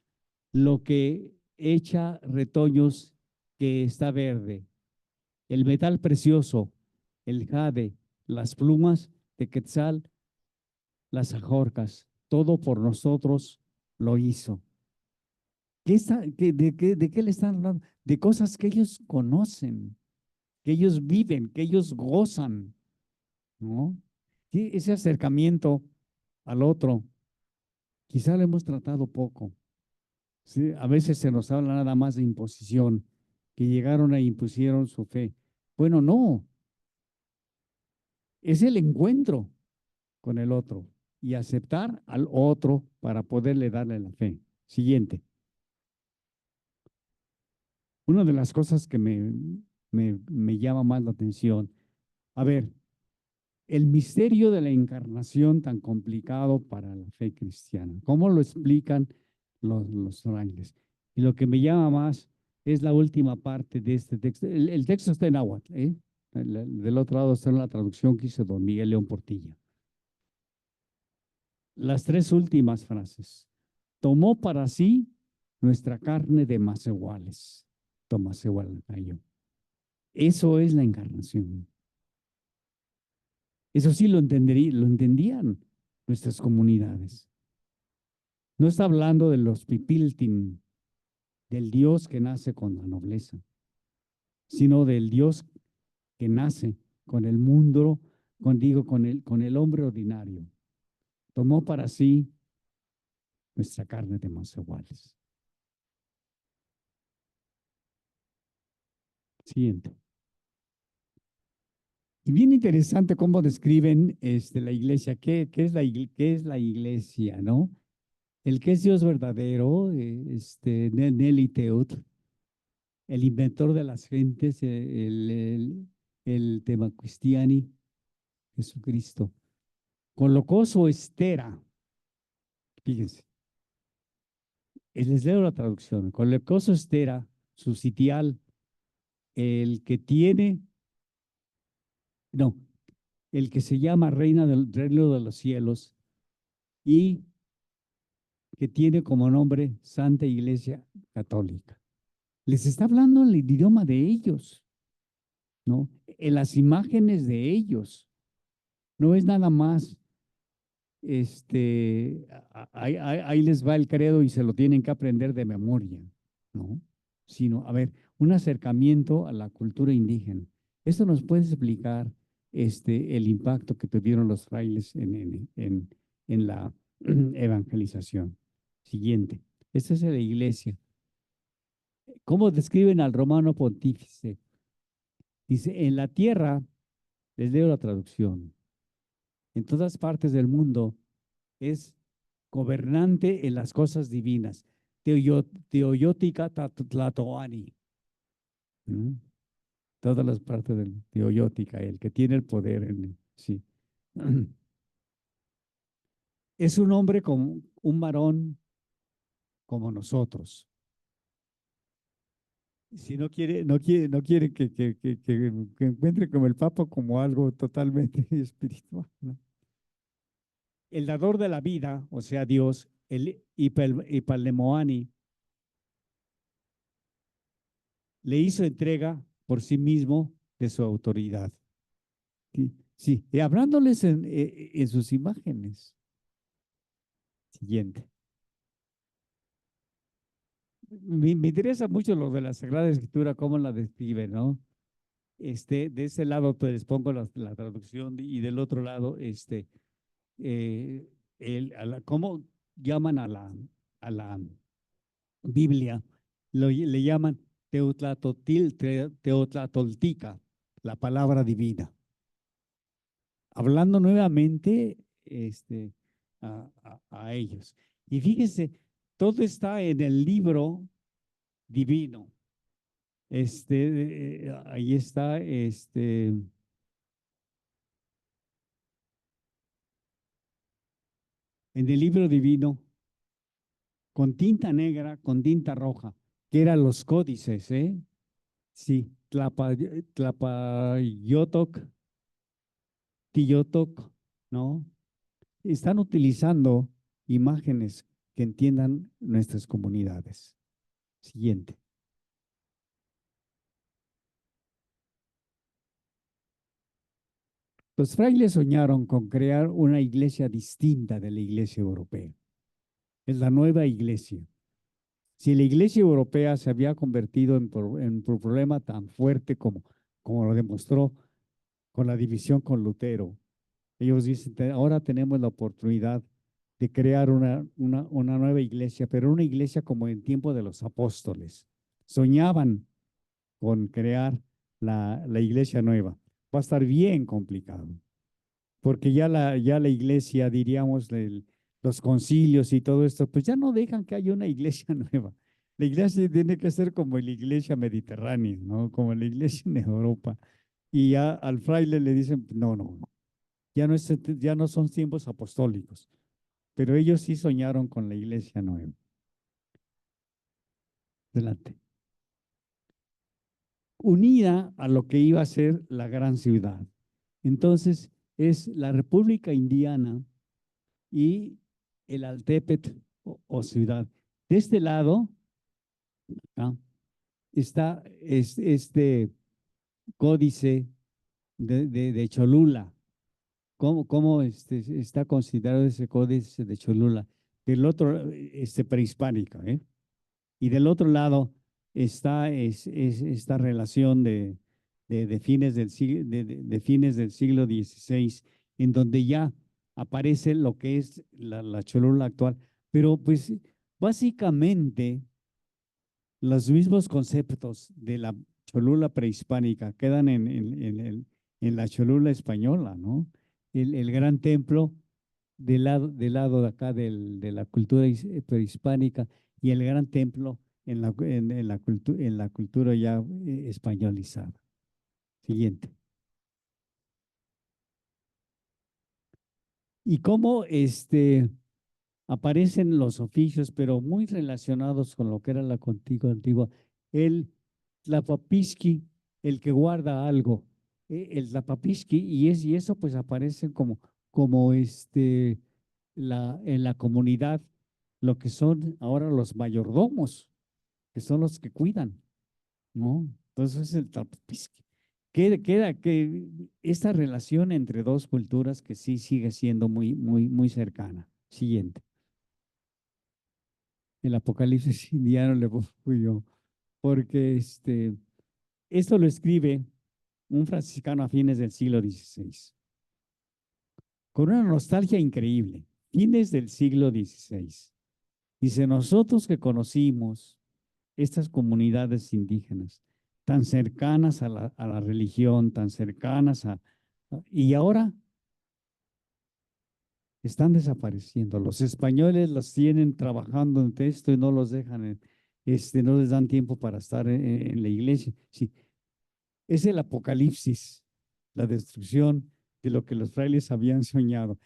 lo que echa retoños que está verde, el metal precioso, el jade, las plumas de quetzal, las ajorcas, todo por nosotros lo hizo. ¿De qué le están hablando? De cosas que ellos conocen, que ellos viven, que ellos gozan, ¿no? Sí, ese acercamiento al otro, quizá lo hemos tratado poco. Sí, a veces se nos habla nada más de imposición, que llegaron e impusieron su fe. Bueno, no, es el encuentro con el otro y aceptar al otro para poderle darle la fe. Siguiente. Una de las cosas que me llama más la atención, a ver, el misterio de la encarnación tan complicado para la fe cristiana, ¿cómo lo explican los frailes? Y lo que me llama más es la última parte de este texto. El texto está en náhuatl, ¿eh? Del otro lado está en la traducción que hizo don Miguel León Portilla. Las tres últimas frases. Tomó para sí nuestra carne de masehuales. Tomasehualcayo. Eso es la encarnación. Eso sí lo entendían nuestras comunidades. No está hablando de los pipiltin, del Dios que nace con la nobleza, sino del Dios que nace con el mundo, con el hombre ordinario. Tomó para sí nuestra carne de masehuales. Siguiente. Y bien interesante cómo describen la iglesia. ¿Qué es qué es la iglesia, no? El que es Dios verdadero, Nelly Teut, el inventor de las gentes, el tema cristiani, Jesucristo. Colocó su estera, fíjense, les leo la traducción, colocó su estera, su sitial, el que tiene, no, el que se llama reina del reino de los cielos y que tiene como nombre Santa Iglesia Católica. Les está hablando en el idioma de ellos, ¿no? En las imágenes de ellos. No es nada más, ahí les va el credo y se lo tienen que aprender de memoria, ¿no? Sino, a ver, un acercamiento a la cultura indígena. Esto nos puede explicar el impacto que tuvieron los frailes en la evangelización. Siguiente. Esta es la iglesia. ¿Cómo describen al romano pontífice? Dice, en la tierra, les leo la traducción, en todas partes del mundo es gobernante en las cosas divinas. Teoyótica tlatoani. Todas las partes del teoyótica, el que tiene el poder sí. Es un hombre como un varón como nosotros. Si no quiere que encuentre como el Papa como algo totalmente espiritual, ¿no? El dador de la vida, o sea, Dios, el Ipalemoani, le hizo entrega por sí mismo de su autoridad. Sí, sí, y hablándoles en sus imágenes. Siguiente. Me interesa mucho lo de la Sagrada Escritura, cómo la describe, ¿no? De ese lado pues, les pongo la traducción y del otro lado, eh, cómo llaman a la Biblia, le llaman Teotlatoltica, la palabra divina. Hablando nuevamente a ellos. Y fíjense, todo está en el libro divino. Ahí está, en el libro divino, con tinta negra, con tinta roja, que eran los códices, ¿eh? Sí, Tlapayotoc, Tillotoc, ¿no? Están utilizando imágenes que entiendan nuestras comunidades. Siguiente. Los frailes soñaron con crear una iglesia distinta de la iglesia europea. Es la nueva iglesia. Si la iglesia europea se había convertido en un problema tan fuerte como lo demostró con la división con Lutero, ellos dicen, ahora tenemos la oportunidad de crear una nueva iglesia, pero una iglesia como en tiempo de los apóstoles. Soñaban con crear la iglesia nueva. Va a estar bien complicado, porque ya la iglesia, diríamos, los concilios y todo esto, pues ya no dejan que haya una iglesia nueva. La iglesia tiene que ser como la iglesia mediterránea, ¿no? Como la iglesia en Europa. Y ya al fraile le dicen, no, no, no. Ya no son tiempos apostólicos, pero ellos sí soñaron con la iglesia nueva. Adelante. Unida a lo que iba a ser la gran ciudad. Entonces, es la República Indiana y el Altepetl o ciudad. De este lado está este códice de Cholula. ¿Cómo está considerado ese códice de Cholula? Del otro, prehispánica, ¿eh? Y del otro lado está esta relación de fines de fines del siglo XVI, en donde ya aparece lo que es la Cholula actual. Pero pues básicamente los mismos conceptos de la Cholula prehispánica quedan en la Cholula española, ¿no? El gran templo del lado de acá de la cultura prehispánica y el gran templo en la cultura ya españolizada. Siguiente. Y cómo aparecen los oficios, pero muy relacionados con lo que era la contigo antigua. El Tlapapisqui, el que guarda algo, el Tlapapisqui, y eso pues aparece como en la comunidad, lo que son ahora los mayordomos, que son los que cuidan, ¿no? Entonces el Tlapapisqui. Queda que esta relación entre dos culturas que sí sigue siendo muy, muy, muy cercana. Siguiente. El Apocalipsis indiano le pongo yo, porque esto lo escribe un franciscano a fines del siglo XVI, con una nostalgia increíble, fines del siglo XVI. Dice, nosotros que conocimos estas comunidades indígenas, tan cercanas a la religión, tan cercanas y ahora están desapareciendo. Los españoles los tienen trabajando en esto y no los dejan, no les dan tiempo para estar en la iglesia. Sí, es el apocalipsis, la destrucción de lo que los frailes habían soñado.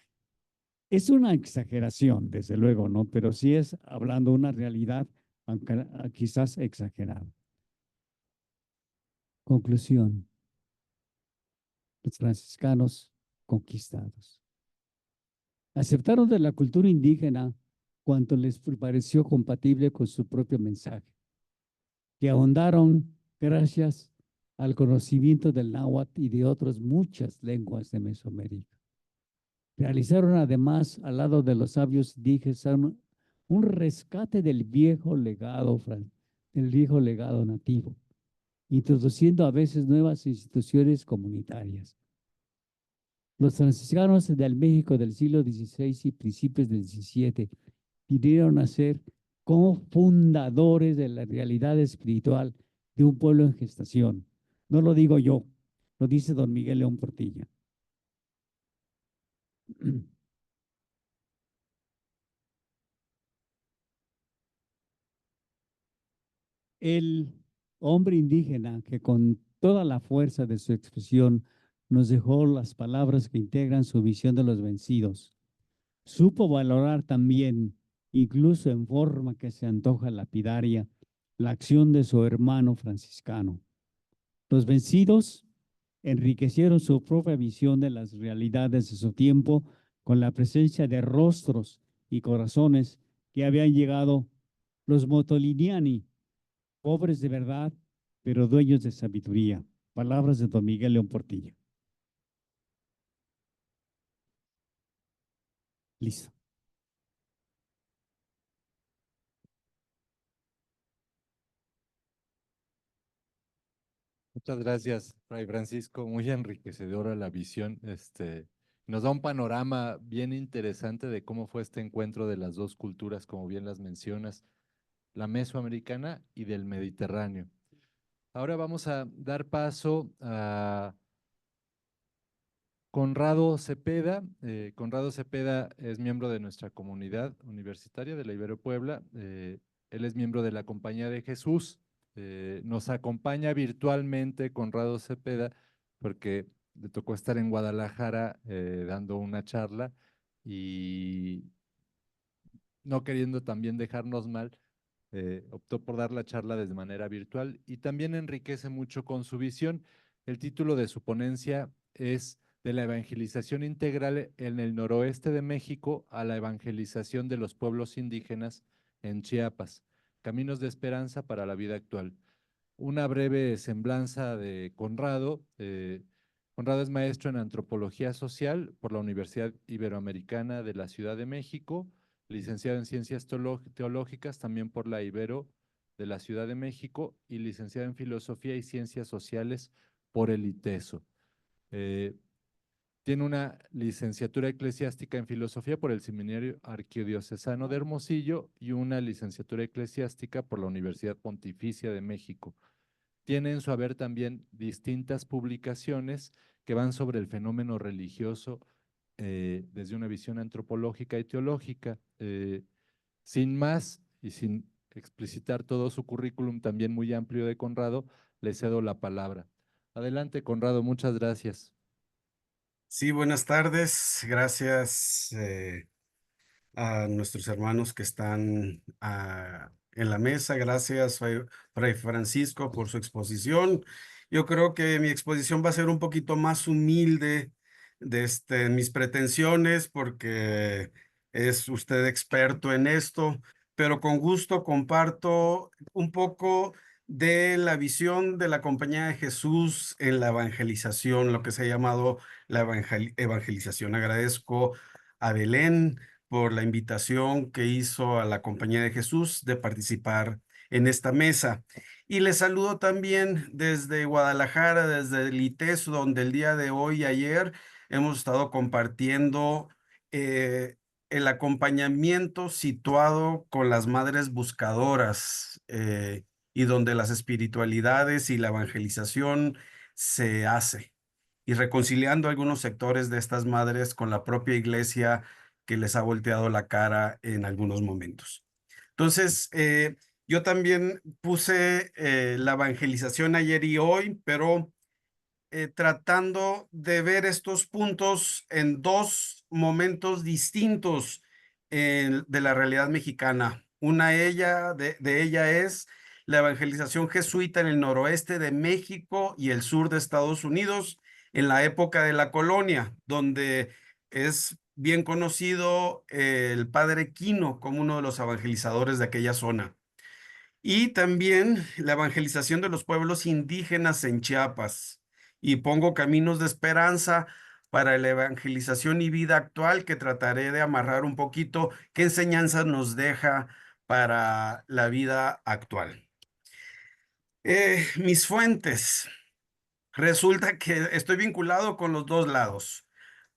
Es una exageración, desde luego, ¿no? Pero sí es hablando una realidad, aunque quizás exagerada. Conclusión. Los franciscanos conquistados aceptaron de la cultura indígena cuanto les pareció compatible con su propio mensaje, que ahondaron gracias al conocimiento del náhuatl y de otras muchas lenguas de Mesoamérica. Realizaron además, al lado de los sabios indígenas, un rescate del viejo legado nativo, introduciendo a veces nuevas instituciones comunitarias. Los franciscanos del México del siglo XVI y principios del XVII vinieron a ser como fundadores de la realidad espiritual de un pueblo en gestación. No lo digo yo, lo dice don Miguel León Portilla. El hombre indígena que con toda la fuerza de su expresión nos dejó las palabras que integran su visión de los vencidos. Supo valorar también, incluso en forma que se antoja lapidaria, la acción de su hermano franciscano. Los vencidos enriquecieron su propia visión de las realidades de su tiempo con la presencia de rostros y corazones que habían llegado los Motoliniani, pobres de verdad, pero dueños de sabiduría. Palabras de don Miguel León Portilla. Listo. Muchas gracias, Fray Francisco. Muy enriquecedora la visión. Nos da un panorama bien interesante de cómo fue este encuentro de las dos culturas, como bien las mencionas, la mesoamericana y del Mediterráneo. Ahora vamos a dar paso a Conrado Cepeda. Conrado Cepeda es miembro de nuestra comunidad universitaria de la Ibero Puebla. Él es miembro de la Compañía de Jesús. Nos acompaña virtualmente Conrado Cepeda porque le tocó estar en Guadalajara dando una charla y no queriendo también dejarnos mal, optó por dar la charla de manera virtual y también enriquece mucho con su visión. El título de su ponencia es De la evangelización integral en el noroeste de México a la evangelización de los pueblos indígenas en Chiapas, caminos de esperanza para la vida actual. Una breve semblanza de Conrado. Conrado es maestro en antropología social por la Universidad Iberoamericana de la Ciudad de México, licenciado en Ciencias Teológicas también por la Ibero de la Ciudad de México y licenciado en Filosofía y Ciencias Sociales por el ITESO. Tiene una licenciatura eclesiástica en Filosofía por el Seminario Arquidiocesano de Hermosillo y una licenciatura eclesiástica por la Universidad Pontificia de México. Tiene en su haber también distintas publicaciones que van sobre el fenómeno religioso desde una visión antropológica y teológica. Sin más y sin explicitar todo su currículum también muy amplio de Conrado, le cedo la palabra. Adelante, Conrado, muchas gracias. Sí, buenas tardes. Gracias a nuestros hermanos que están en la mesa. Gracias, Fray Francisco, por su exposición. Yo creo que mi exposición va a ser un poquito más humilde de mis pretensiones porque es usted experto en esto, pero con gusto comparto un poco de la visión de la Compañía de Jesús en la evangelización, lo que se ha llamado la evangelización. Agradezco a Belén por la invitación que hizo a la Compañía de Jesús de participar en esta mesa. Y les saludo también desde Guadalajara, desde el ITES, donde el día de hoy y ayer hemos estado compartiendo el acompañamiento situado con las madres buscadoras y donde las espiritualidades y la evangelización se hace y reconciliando algunos sectores de estas madres con la propia iglesia que les ha volteado la cara en algunos momentos. Entonces, yo también puse la evangelización ayer y hoy, pero tratando de ver estos puntos en dos momentos distintos de la realidad mexicana. Una de ella es la evangelización jesuita en el noroeste de México y el sur de Estados Unidos en la época de la colonia, donde es bien conocido el padre Quino como uno de los evangelizadores de aquella zona. Y también la evangelización de los pueblos indígenas en Chiapas. Y pongo Caminos de Esperanza para la evangelización y vida actual, que trataré de amarrar un poquito qué enseñanzas nos deja para la vida actual. Mis fuentes. Resulta que estoy vinculado con los dos lados,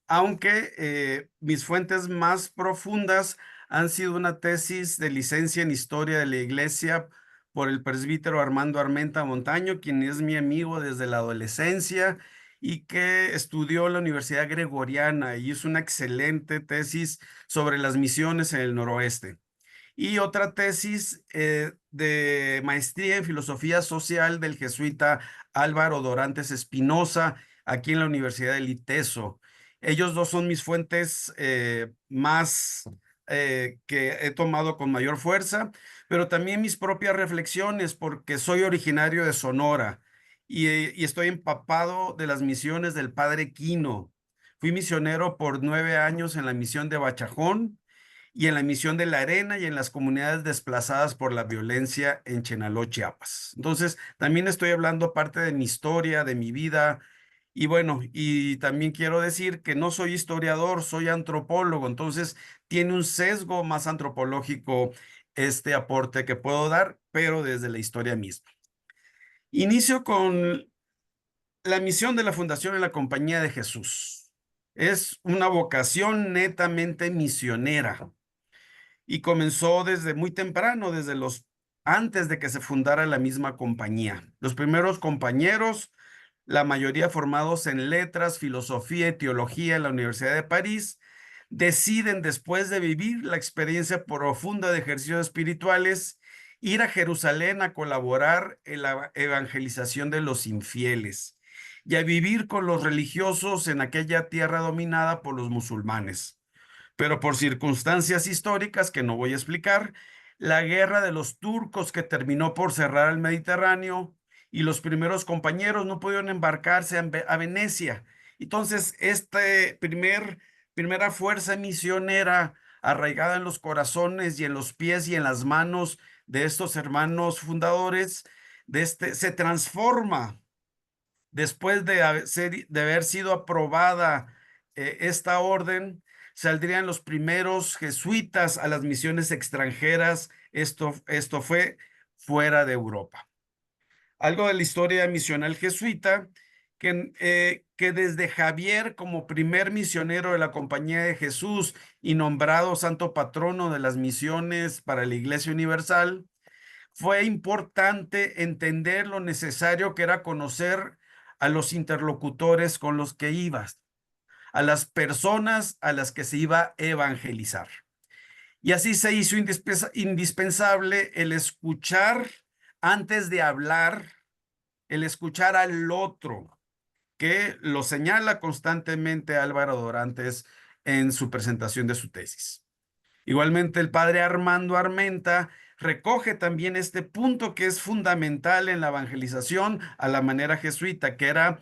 aunque mis fuentes más profundas han sido una tesis de licencia en Historia de la Iglesia por el presbítero Armando Armenta Montaño, quien es mi amigo desde la adolescencia y que estudió en la Universidad Gregoriana y hizo una excelente tesis sobre las misiones en el noroeste. Y otra tesis de maestría en filosofía social del jesuita Álvaro Dorantes Espinosa, aquí en la Universidad del ITESO. Ellos dos son mis fuentes más que he tomado con mayor fuerza, pero también mis propias reflexiones, porque soy originario de Sonora y estoy empapado de las misiones del Padre Quino. Fui misionero por 9 años en la misión de Bachajón y en la misión de La Arena y en las comunidades desplazadas por la violencia en Chenaló, Chiapas. Entonces, también estoy hablando parte de mi historia, de mi vida. Y bueno, y también quiero decir que no soy historiador, soy antropólogo, entonces tiene un sesgo más antropológico este aporte que puedo dar, pero desde la historia misma. Inicio con la misión de la Fundación en la Compañía de Jesús. Es una vocación netamente misionera y comenzó desde muy temprano, antes de que se fundara la misma compañía. Los primeros compañeros, la mayoría formados en letras, filosofía y teología en la Universidad de París, deciden, después de vivir la experiencia profunda de ejercicios espirituales, ir a Jerusalén a colaborar en la evangelización de los infieles y a vivir con los religiosos en aquella tierra dominada por los musulmanes. Pero por circunstancias históricas que no voy a explicar, la guerra de los turcos que terminó por cerrar el Mediterráneo y los primeros compañeros no pudieron embarcarse a Venecia. Entonces, primera fuerza misionera arraigada en los corazones y en los pies y en las manos de estos hermanos fundadores, se transforma después de haber sido aprobada esta orden. Saldrían los primeros jesuitas a las misiones extranjeras. Esto fue fuera de Europa. Algo de la historia misional jesuita, que desde Javier como primer misionero de la Compañía de Jesús y nombrado santo patrono de las misiones para la Iglesia Universal, fue importante entender lo necesario que era conocer a los interlocutores con los que ibas, a las personas a las que se iba a evangelizar. Y así se hizo indispensable el escuchar antes de hablar, el escuchar al otro, que lo señala constantemente Álvaro Dorantes en su presentación de su tesis. Igualmente, el padre Armando Armenta recoge también este punto que es fundamental en la evangelización a la manera jesuita, que era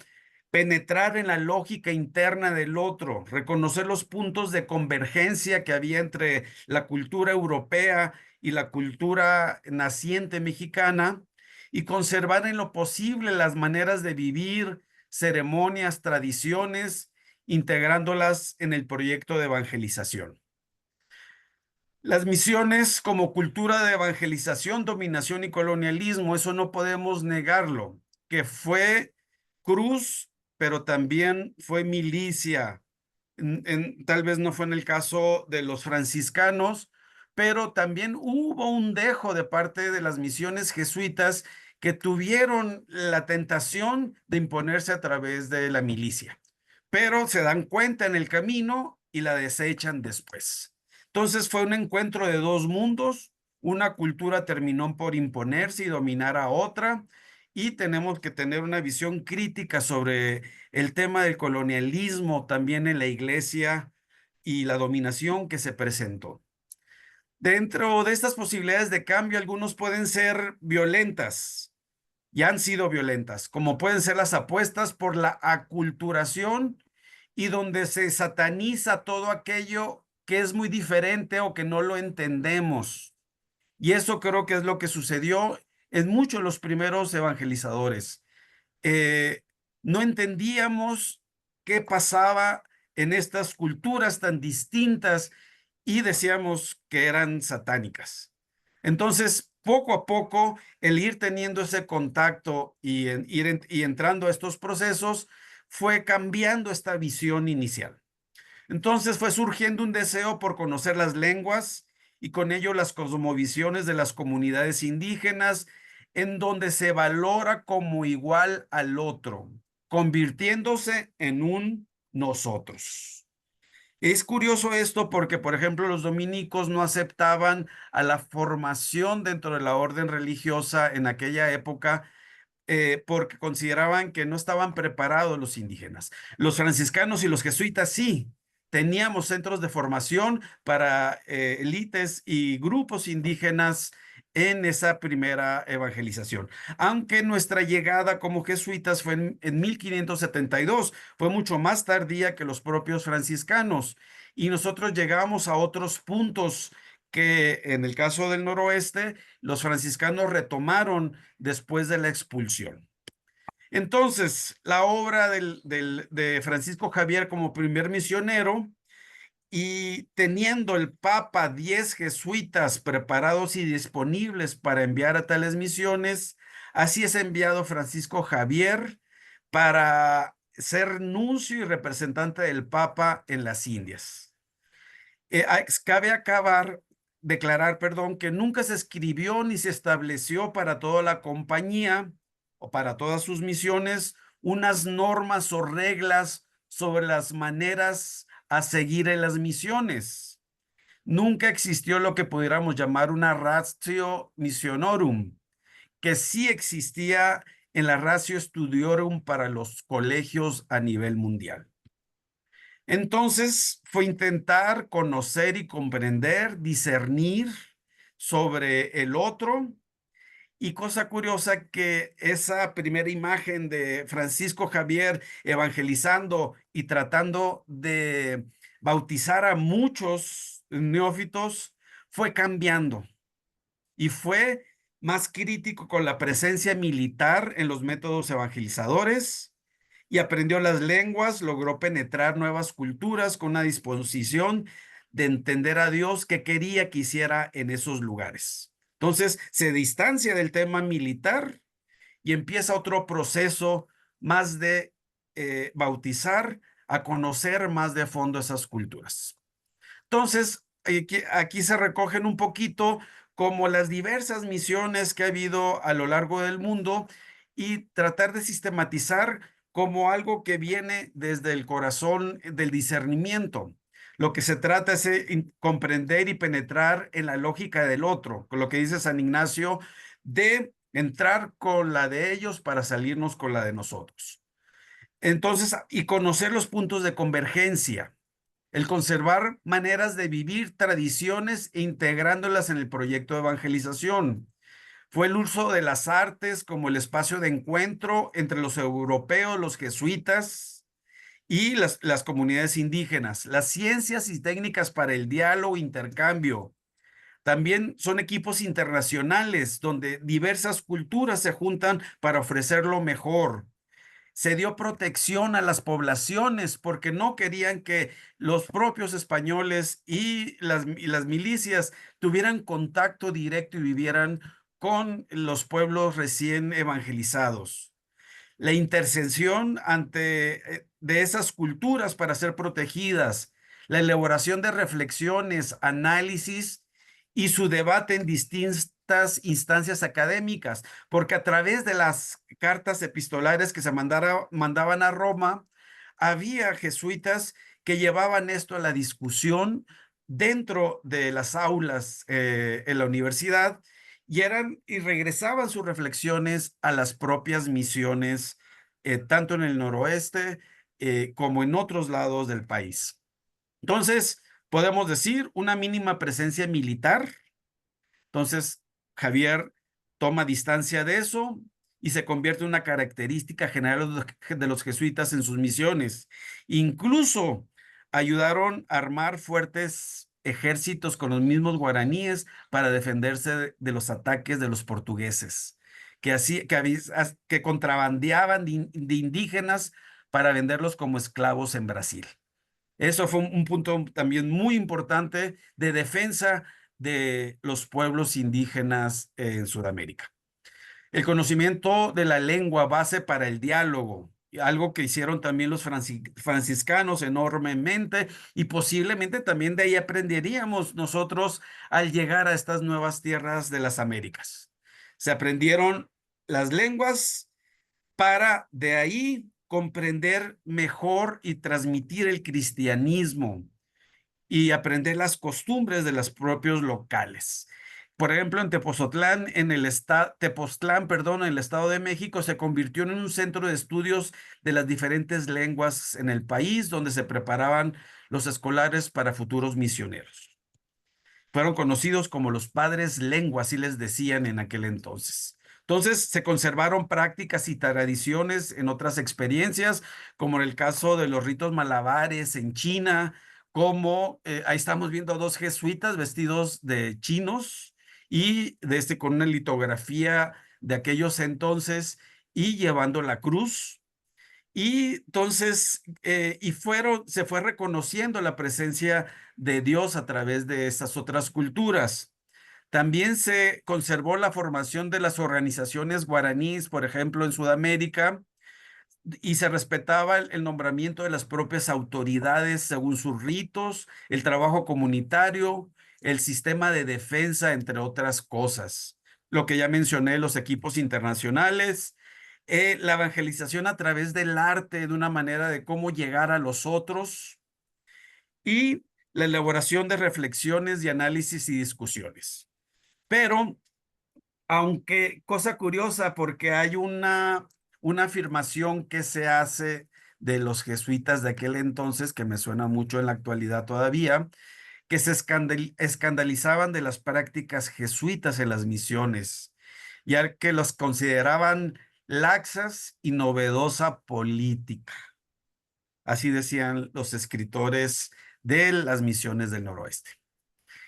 penetrar en la lógica interna del otro, reconocer los puntos de convergencia que había entre la cultura europea y la cultura naciente mexicana y conservar en lo posible las maneras de vivir, ceremonias, tradiciones, integrándolas en el proyecto de evangelización. Las misiones como cultura de evangelización, dominación y colonialismo, eso no podemos negarlo, que fue cruz, pero también fue milicia. Tal vez no fue en el caso de los franciscanos, pero también hubo un dejo de parte de las misiones jesuitas que tuvieron la tentación de imponerse a través de la milicia, pero se dan cuenta en el camino y la desechan después. Entonces fue un encuentro de dos mundos, una cultura terminó por imponerse y dominar a otra, y tenemos que tener una visión crítica sobre el tema del colonialismo también en la iglesia y la dominación que se presentó. Dentro de estas posibilidades de cambio, algunos pueden ser violentas y han sido violentas, como pueden ser las apuestas por la aculturación y donde se sataniza todo aquello que es muy diferente o que no lo entendemos. Y eso creo que es lo que sucedió en muchos de los primeros evangelizadores. No entendíamos qué pasaba en estas culturas tan distintas y decíamos que eran satánicas. Entonces, poco a poco, el ir teniendo ese contacto y y entrando a estos procesos fue cambiando esta visión inicial. Entonces fue surgiendo un deseo por conocer las lenguas y con ello las cosmovisiones de las comunidades indígenas, en donde se valora como igual al otro, convirtiéndose en un nosotros. Es curioso esto porque, por ejemplo, los dominicos no aceptaban a la formación dentro de la orden religiosa en aquella época, porque consideraban que no estaban preparados los indígenas. Los franciscanos y los jesuitas sí. Teníamos centros de formación para élites y grupos indígenas en esa primera evangelización. Aunque nuestra llegada como jesuitas fue en 1572, fue mucho más tardía que los propios franciscanos. Y nosotros llegamos a otros puntos que en el caso del noroeste, los franciscanos retomaron después de la expulsión. Entonces, la obra de Francisco Javier como primer misionero y teniendo el Papa 10 jesuitas preparados y disponibles para enviar a tales misiones, así es enviado Francisco Javier para ser nuncio y representante del Papa en las Indias. Cabe declarar, perdón, que nunca se escribió ni se estableció para toda la compañía o para todas sus misiones unas normas o reglas sobre las maneras a seguir en las misiones. Nunca existió lo que pudiéramos llamar una ratio missionorum, que sí existía en la ratio studiorum para los colegios a nivel mundial. Entonces fue intentar conocer y comprender, discernir sobre el otro. Y cosa curiosa que esa primera imagen de Francisco Javier evangelizando y tratando de bautizar a muchos neófitos fue cambiando y fue más crítico con la presencia militar en los métodos evangelizadores y aprendió las lenguas, logró penetrar nuevas culturas con una disposición de entender a Dios que quería que hiciera en esos lugares. Entonces se distancia del tema militar y empieza otro proceso más de bautizar, a conocer más de fondo esas culturas. Entonces, aquí se recogen un poquito como las diversas misiones que ha habido a lo largo del mundo y tratar de sistematizar como algo que viene desde el corazón del discernimiento. Lo que se trata es comprender y penetrar en la lógica del otro, con lo que dice San Ignacio, de entrar con la de ellos para salirnos con la de nosotros. Entonces, y conocer los puntos de convergencia, el conservar maneras de vivir, tradiciones e integrándolas en el proyecto de evangelización. Fue el uso de las artes como el espacio de encuentro entre los europeos, los jesuitas y las comunidades indígenas. Las ciencias y técnicas para el diálogo e intercambio. También son equipos internacionales donde diversas culturas se juntan para ofrecer lo mejor. Se dio protección a las poblaciones porque no querían que los propios españoles y las milicias tuvieran contacto directo y vivieran con los pueblos recién evangelizados. La intercesión de esas culturas para ser protegidas, la elaboración de reflexiones, análisis y su debate en distintas instancias académicas, porque a través de las cartas epistolares que se mandaban a Roma, había jesuitas que llevaban esto a la discusión dentro de las aulas en la universidad y regresaban sus reflexiones a las propias misiones, tanto en el noroeste como en otros lados del país. Entonces, podemos decir una mínima presencia militar. Entonces, Javier toma distancia de eso y se convierte en una característica general de los jesuitas en sus misiones. Incluso ayudaron a armar fuertes ejércitos con los mismos guaraníes para defenderse de los ataques de los portugueses, que contrabandeaban de indígenas para venderlos como esclavos en Brasil. Eso fue un punto también muy importante de defensa de los pueblos indígenas en Sudamérica. El conocimiento de la lengua base para el diálogo, algo que hicieron también los franciscanos enormemente, y posiblemente también de ahí aprenderíamos nosotros al llegar a estas nuevas tierras de las Américas. Se aprendieron las lenguas para de ahí comprender mejor y transmitir el cristianismo y aprender las costumbres de los propios locales. Por ejemplo, en Tepoztlán, Tepoztlán, perdón, en el Estado de México, se convirtió en un centro de estudios de las diferentes lenguas en el país, donde se preparaban los escolares para futuros misioneros. Fueron conocidos como los padres lengua, así les decían en aquel entonces. Entonces, se conservaron prácticas y tradiciones en otras experiencias, como en el caso de los ritos malabares en China, como ahí estamos viendo a dos jesuitas vestidos de chinos y con una litografía de aquellos entonces y llevando la cruz. Y entonces, se fue reconociendo la presencia de Dios a través de estas otras culturas. También se conservó la formación de las organizaciones guaraníes, por ejemplo, en Sudamérica, y se respetaba el nombramiento de las propias autoridades según sus ritos, el trabajo comunitario, el sistema de defensa, entre otras cosas. Lo que ya mencioné, los equipos internacionales, la evangelización a través del arte, de una manera de cómo llegar a los otros, y la elaboración de reflexiones y análisis y discusiones. Pero, aunque, cosa curiosa, porque hay una afirmación que se hace de los jesuitas de aquel entonces, que me suena mucho en la actualidad todavía, que se escandalizaban de las prácticas jesuitas en las misiones, ya que los consideraban laxas y novedosa política. Así decían los escritores de las misiones del noroeste.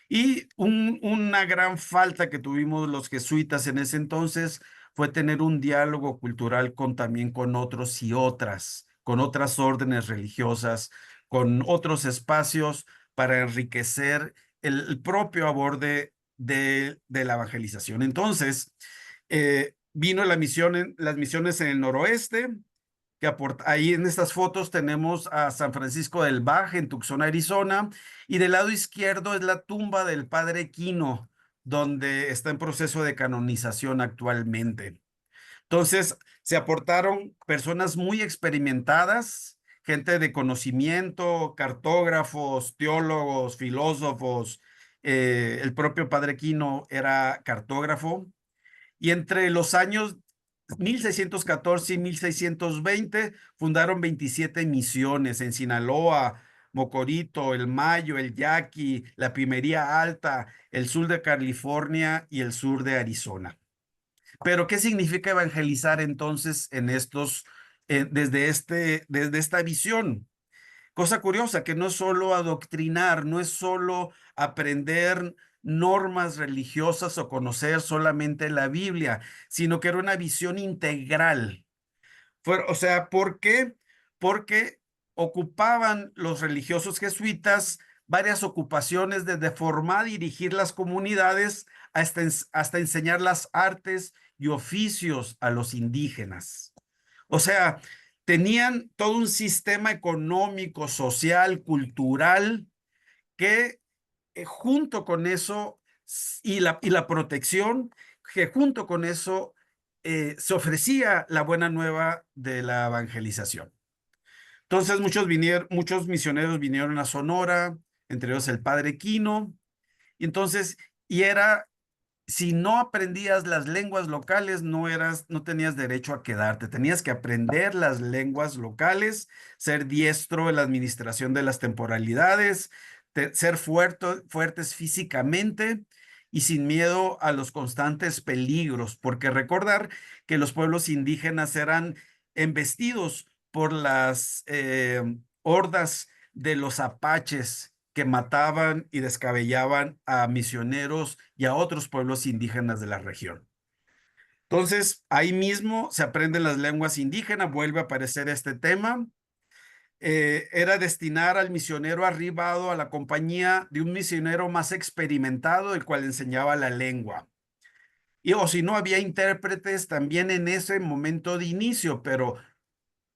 Y una gran falta que tuvimos los jesuitas en ese entonces fue tener un diálogo cultural también con otros y otras, con otras órdenes religiosas, con otros espacios para enriquecer el propio aborde de la evangelización. Entonces, vino las misiones en el noroeste, ahí en estas fotos tenemos a San Francisco del Baje en Tucson, Arizona, y del lado izquierdo es la tumba del padre Quino, donde está en proceso de canonización actualmente. Entonces, se aportaron personas muy experimentadas, gente de conocimiento, cartógrafos, teólogos, filósofos. El propio padre Quino era cartógrafo. Y entre los años 1614 y 1620 fundaron 27 misiones en Sinaloa, Mocorito, El Mayo, El Yaqui, la Pimería Alta, el sur de California y el sur de Arizona. Pero, ¿qué significa evangelizar entonces en desde esta visión? Cosa curiosa, que no es solo adoctrinar, no es solo aprender normas religiosas o conocer solamente la Biblia, sino que era una visión integral. O sea, ¿por qué? Porque ocupaban los religiosos jesuitas varias ocupaciones desde formar y dirigir las comunidades hasta enseñar las artes y oficios a los indígenas. O sea, tenían todo un sistema económico, social, cultural, que junto con eso, y la protección, que junto con eso se ofrecía la buena nueva de la evangelización. Entonces, muchos misioneros vinieron a Sonora, entre ellos el padre Quino, y entonces, si no aprendías las lenguas locales, no tenías derecho a quedarte. Tenías que aprender las lenguas locales, ser diestro en la administración de las temporalidades, ser fuertes físicamente y sin miedo a los constantes peligros, porque recordar que los pueblos indígenas eran embestidos por las hordas de los apaches, que mataban y descabellaban a misioneros y a otros pueblos indígenas de la región. Entonces, ahí mismo se aprenden las lenguas indígenas, vuelve a aparecer este tema. Era destinar al misionero arribado a la compañía de un misionero más experimentado, el cual enseñaba la lengua. Y o si no, había intérpretes también en ese momento de inicio, pero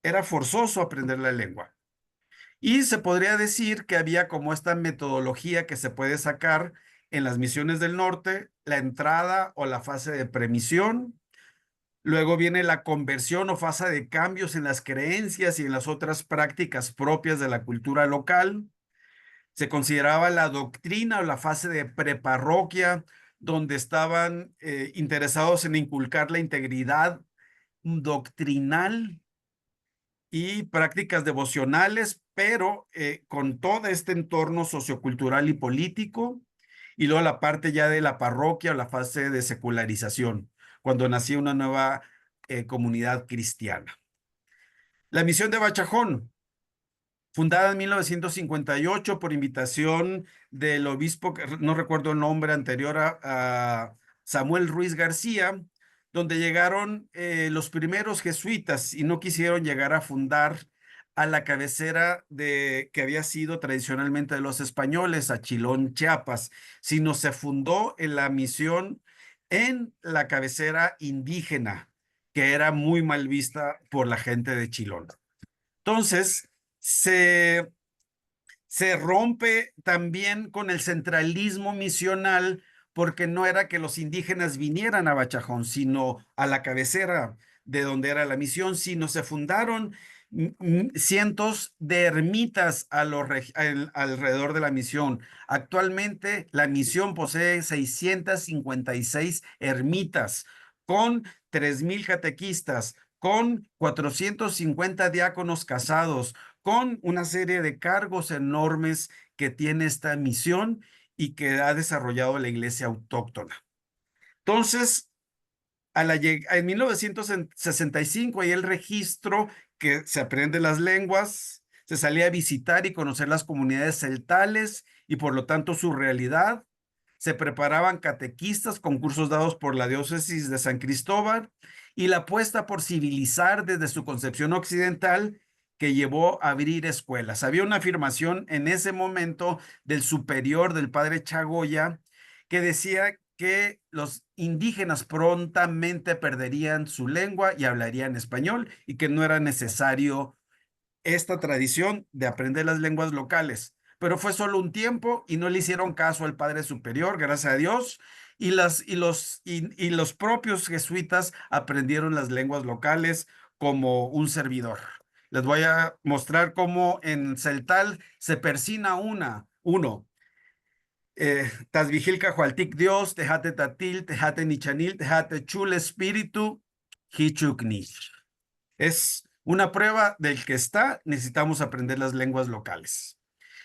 era forzoso aprender la lengua. Y se podría decir que había como esta metodología que se puede sacar en las misiones del norte, la entrada o la fase de premisión. Luego viene la conversión o fase de cambios en las creencias y en las otras prácticas propias de la cultura local. Se consideraba la doctrina o la fase de preparroquia, donde estaban interesados en inculcar la integridad doctrinal y prácticas devocionales, pero con todo este entorno sociocultural y político. Y luego la parte ya de la parroquia o la fase de secularización, cuando nacía una nueva comunidad cristiana. La misión de Bachajón, fundada en 1958 por invitación del obispo, no recuerdo el nombre anterior a Samuel Ruiz García, donde llegaron los primeros jesuitas y no quisieron llegar a fundar a la cabecera que había sido tradicionalmente de los españoles, a Chilón, Chiapas, sino se fundó en la misión en la cabecera indígena, que era muy mal vista por la gente de Chilón. Entonces, se rompe también con el centralismo misional, porque no era que los indígenas vinieran a Bachajón, sino a la cabecera de donde era la misión, sino se fundaron cientos de ermitas alrededor de la misión. Actualmente la misión posee 656 ermitas con 3,000 catequistas, con 450 diáconos casados, con una serie de cargos enormes que tiene esta misión y que ha desarrollado la iglesia autóctona. Entonces, en 1965 hay el registro que se aprende las lenguas, se salía a visitar y conocer las comunidades celtales y por lo tanto su realidad. Se preparaban catequistas con cursos dados por la diócesis de San Cristóbal y la apuesta por civilizar desde su concepción occidental que llevó a abrir escuelas. Había una afirmación en ese momento del superior del padre Chagoya que decía que los indígenas prontamente perderían su lengua y hablarían español y que no era necesario esta tradición de aprender las lenguas locales. Pero fue solo un tiempo y no le hicieron caso al Padre Superior, gracias a Dios, y los propios jesuitas aprendieron las lenguas locales como un servidor. Les voy a mostrar cómo en celtal se persina uno. Tasvijil cajualtic Dios, tejate tatil, tejate nichanil, tejate chul espíritu, hichuknich. Es una prueba del que está, necesitamos aprender las lenguas locales.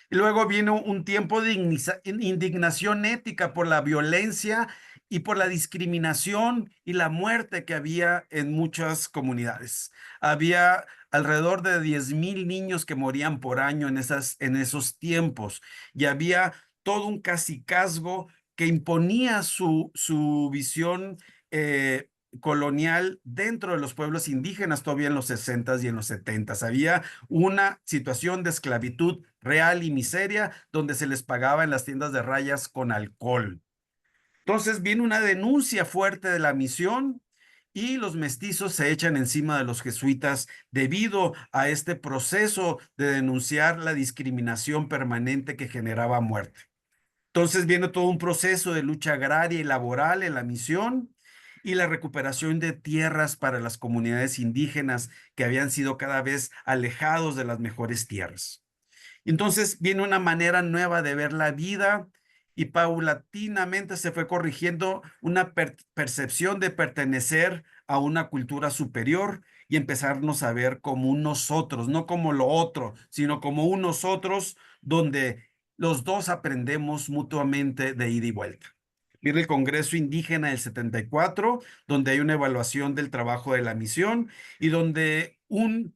Y luego vino un tiempo de indignación ética por la violencia y por la discriminación y la muerte que había en muchas comunidades. Había alrededor de 10,000 niños que morían por año en esos tiempos y había todo un cacicazgo que imponía su visión colonial dentro de los pueblos indígenas todavía en los 60s y en los 70s. Había una situación de esclavitud real y miseria donde se les pagaba en las tiendas de rayas con alcohol. Entonces viene una denuncia fuerte de la misión y los mestizos se echan encima de los jesuitas debido a este proceso de denunciar la discriminación permanente que generaba muerte. Entonces viene todo un proceso de lucha agraria y laboral en la misión y la recuperación de tierras para las comunidades indígenas que habían sido cada vez alejados de las mejores tierras. Entonces viene una manera nueva de ver la vida y paulatinamente se fue corrigiendo una percepción de pertenecer a una cultura superior y empezarnos a ver como un nosotros, no como lo otro, sino como un nosotros donde los dos aprendemos mutuamente de ida y vuelta. Viene el Congreso Indígena del 74, donde hay una evaluación del trabajo de la misión y donde un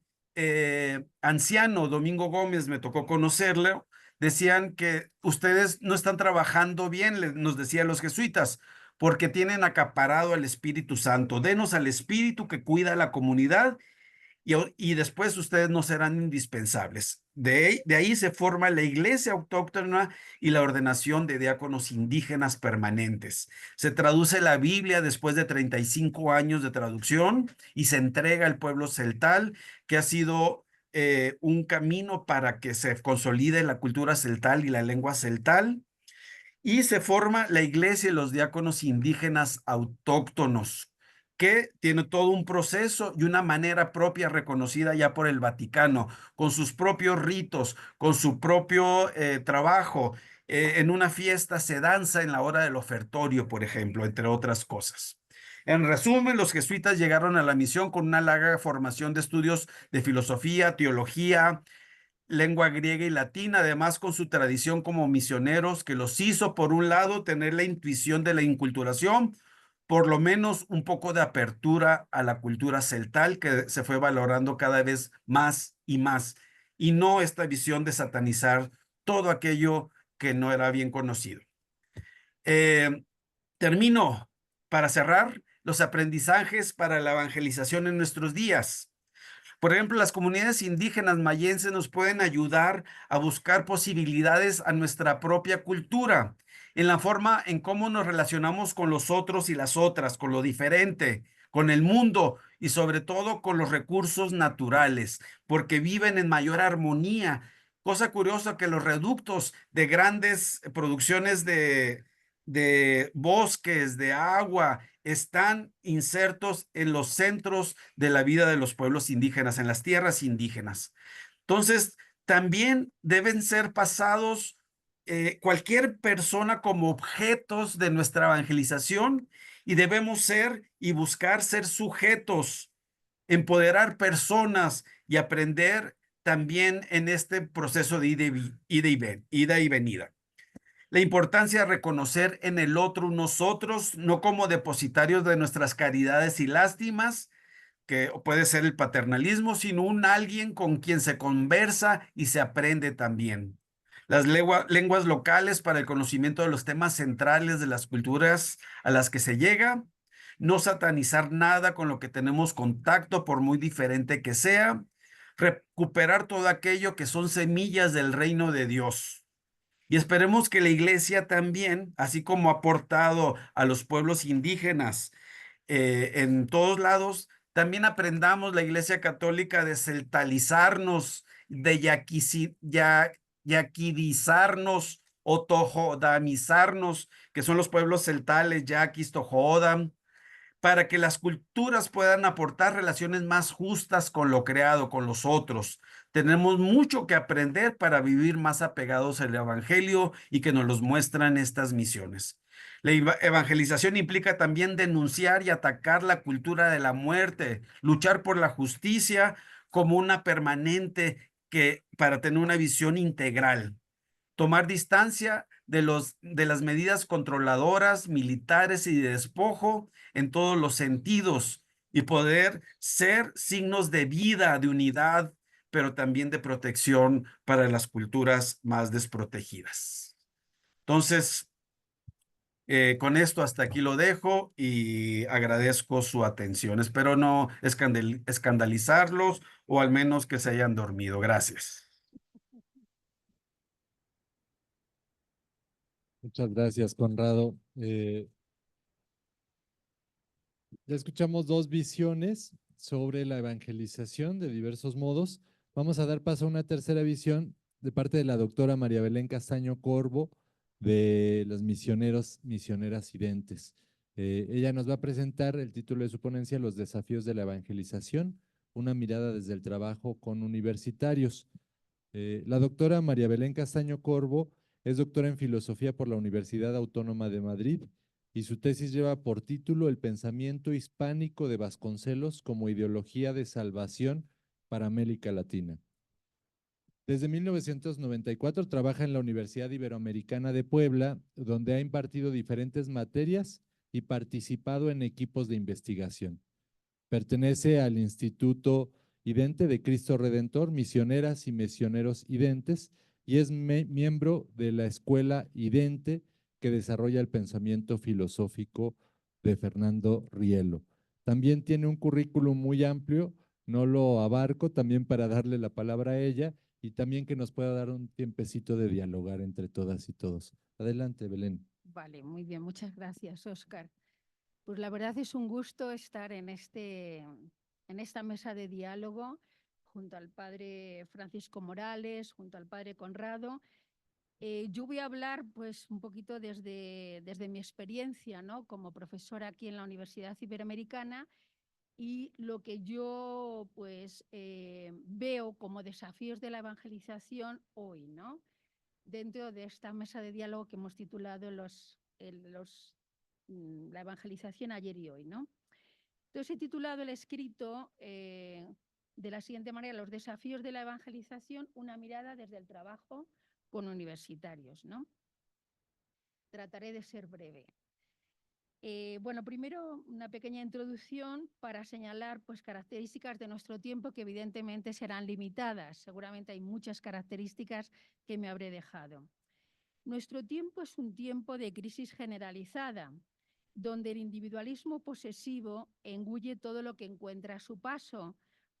anciano, Domingo Gómez, me tocó conocerlo, decían que ustedes no están trabajando bien, nos decían los jesuitas, porque tienen acaparado al Espíritu Santo. Denos al Espíritu que cuida a la comunidad y después ustedes no serán indispensables. De ahí se forma la iglesia autóctona y la ordenación de diáconos indígenas permanentes. Se traduce la Biblia después de 35 años de traducción y se entrega al pueblo celtal, que ha sido un camino para que se consolide la cultura celtal y la lengua celtal. Y se forma la iglesia y los diáconos indígenas autóctonos, que tiene todo un proceso y una manera propia reconocida ya por el Vaticano, con sus propios ritos, con su propio trabajo. En una fiesta se danza en la hora del ofertorio, por ejemplo, entre otras cosas. En resumen, los jesuitas llegaron a la misión con una larga formación de estudios de filosofía, teología, lengua griega y latina, además con su tradición como misioneros, que los hizo, por un lado, tener la intuición de la inculturación, por lo menos un poco de apertura a la cultura celtal, que se fue valorando cada vez más, y no esta visión de satanizar todo aquello que no era bien conocido. Eh, Termino para cerrar los aprendizajes para la evangelización en nuestros días. Por ejemplo, las comunidades indígenas mayenses nos pueden ayudar a buscar posibilidades a nuestra propia cultura, en la forma en cómo nos relacionamos con los otros y las otras, con lo diferente, con el mundo y sobre todo con los recursos naturales, porque viven en mayor armonía. Cosa curiosa que los reductos de grandes producciones de bosques, de agua, están insertos en los centros de la vida de los pueblos indígenas, en las tierras indígenas. Entonces, también deben ser pasados cualquier persona como objetos de nuestra evangelización y debemos ser y buscar ser sujetos, empoderar personas y aprender también en este proceso de ida y venida. La importancia de reconocer en el otro nosotros, no como depositarios de nuestras caridades y lástimas, que puede ser el paternalismo, sino un alguien con quien se conversa y se aprende también. Las lenguas locales para el conocimiento de los temas centrales de las culturas a las que se llega. No satanizar nada con lo que tenemos contacto, por muy diferente que sea. Recuperar todo aquello que son semillas del reino de Dios. Y esperemos que la iglesia también, así como ha aportado a los pueblos indígenas en todos lados, también aprendamos la iglesia católica de celtalizarnos, de yaquidizarnos o tojodamizarnos, que son los pueblos celtales, yaquis, tojoodam, para que las culturas puedan aportar relaciones más justas con lo creado, con los otros. Tenemos mucho que aprender para vivir más apegados al Evangelio y que nos los muestran estas misiones. La evangelización implica también denunciar y atacar la cultura de la muerte, luchar por la justicia como una permanente para tener una visión integral, tomar distancia de las medidas controladoras, militares y de despojo en todos los sentidos y poder ser signos de vida, de unidad, pero también de protección para las culturas más desprotegidas. Entonces, con esto hasta aquí lo dejo y agradezco su atención. Espero no escandalizarlos o al menos que se hayan dormido. Gracias. Muchas gracias, Conrado. Ya escuchamos dos visiones sobre la evangelización de diversos modos. Vamos a dar paso a una tercera visión de parte de la doctora María Belén Castaño Corvo de los misioneras identes. Ella nos va a presentar el título de su ponencia, Los desafíos de la evangelización, una mirada desde el trabajo con universitarios. La doctora María Belén Castaño Corvo es doctora en filosofía por la Universidad Autónoma de Madrid y su tesis lleva por título El pensamiento hispánico de Vasconcelos como ideología de salvación para América Latina. Desde 1994 trabaja en la Universidad Iberoamericana de Puebla, donde ha impartido diferentes materias y participado en equipos de investigación. Pertenece al Instituto Idente de Cristo Redentor, Misioneras y Misioneros Identes, y es miembro de la Escuela Idente que desarrolla el pensamiento filosófico de Fernando Rielo. También tiene un currículum muy amplio, no lo abarco, también para darle la palabra a ella y también que nos pueda dar un tiempecito de dialogar entre todas y todos. Adelante, Belén. Vale, muy bien, muchas gracias, Óscar. Pues la verdad es un gusto estar en esta mesa de diálogo junto al padre Francisco Morales, junto al padre Conrado. Yo voy a hablar pues un poquito desde mi experiencia, ¿no?, como profesora aquí en la Universidad Iberoamericana y lo que yo pues veo como desafíos de la evangelización hoy, ¿no?, dentro de esta mesa de diálogo que hemos titulado la evangelización ayer y hoy, ¿no? Entonces he titulado el escrito de la siguiente manera: los desafíos de la evangelización, una mirada desde el trabajo con universitarios, ¿no? Trataré de ser breve. Bueno, primero una pequeña introducción para señalar pues características de nuestro tiempo que evidentemente serán limitadas. Seguramente hay muchas características que me habré dejado. Nuestro tiempo es un tiempo de crisis generalizada, donde el individualismo posesivo engulle todo lo que encuentra a su paso,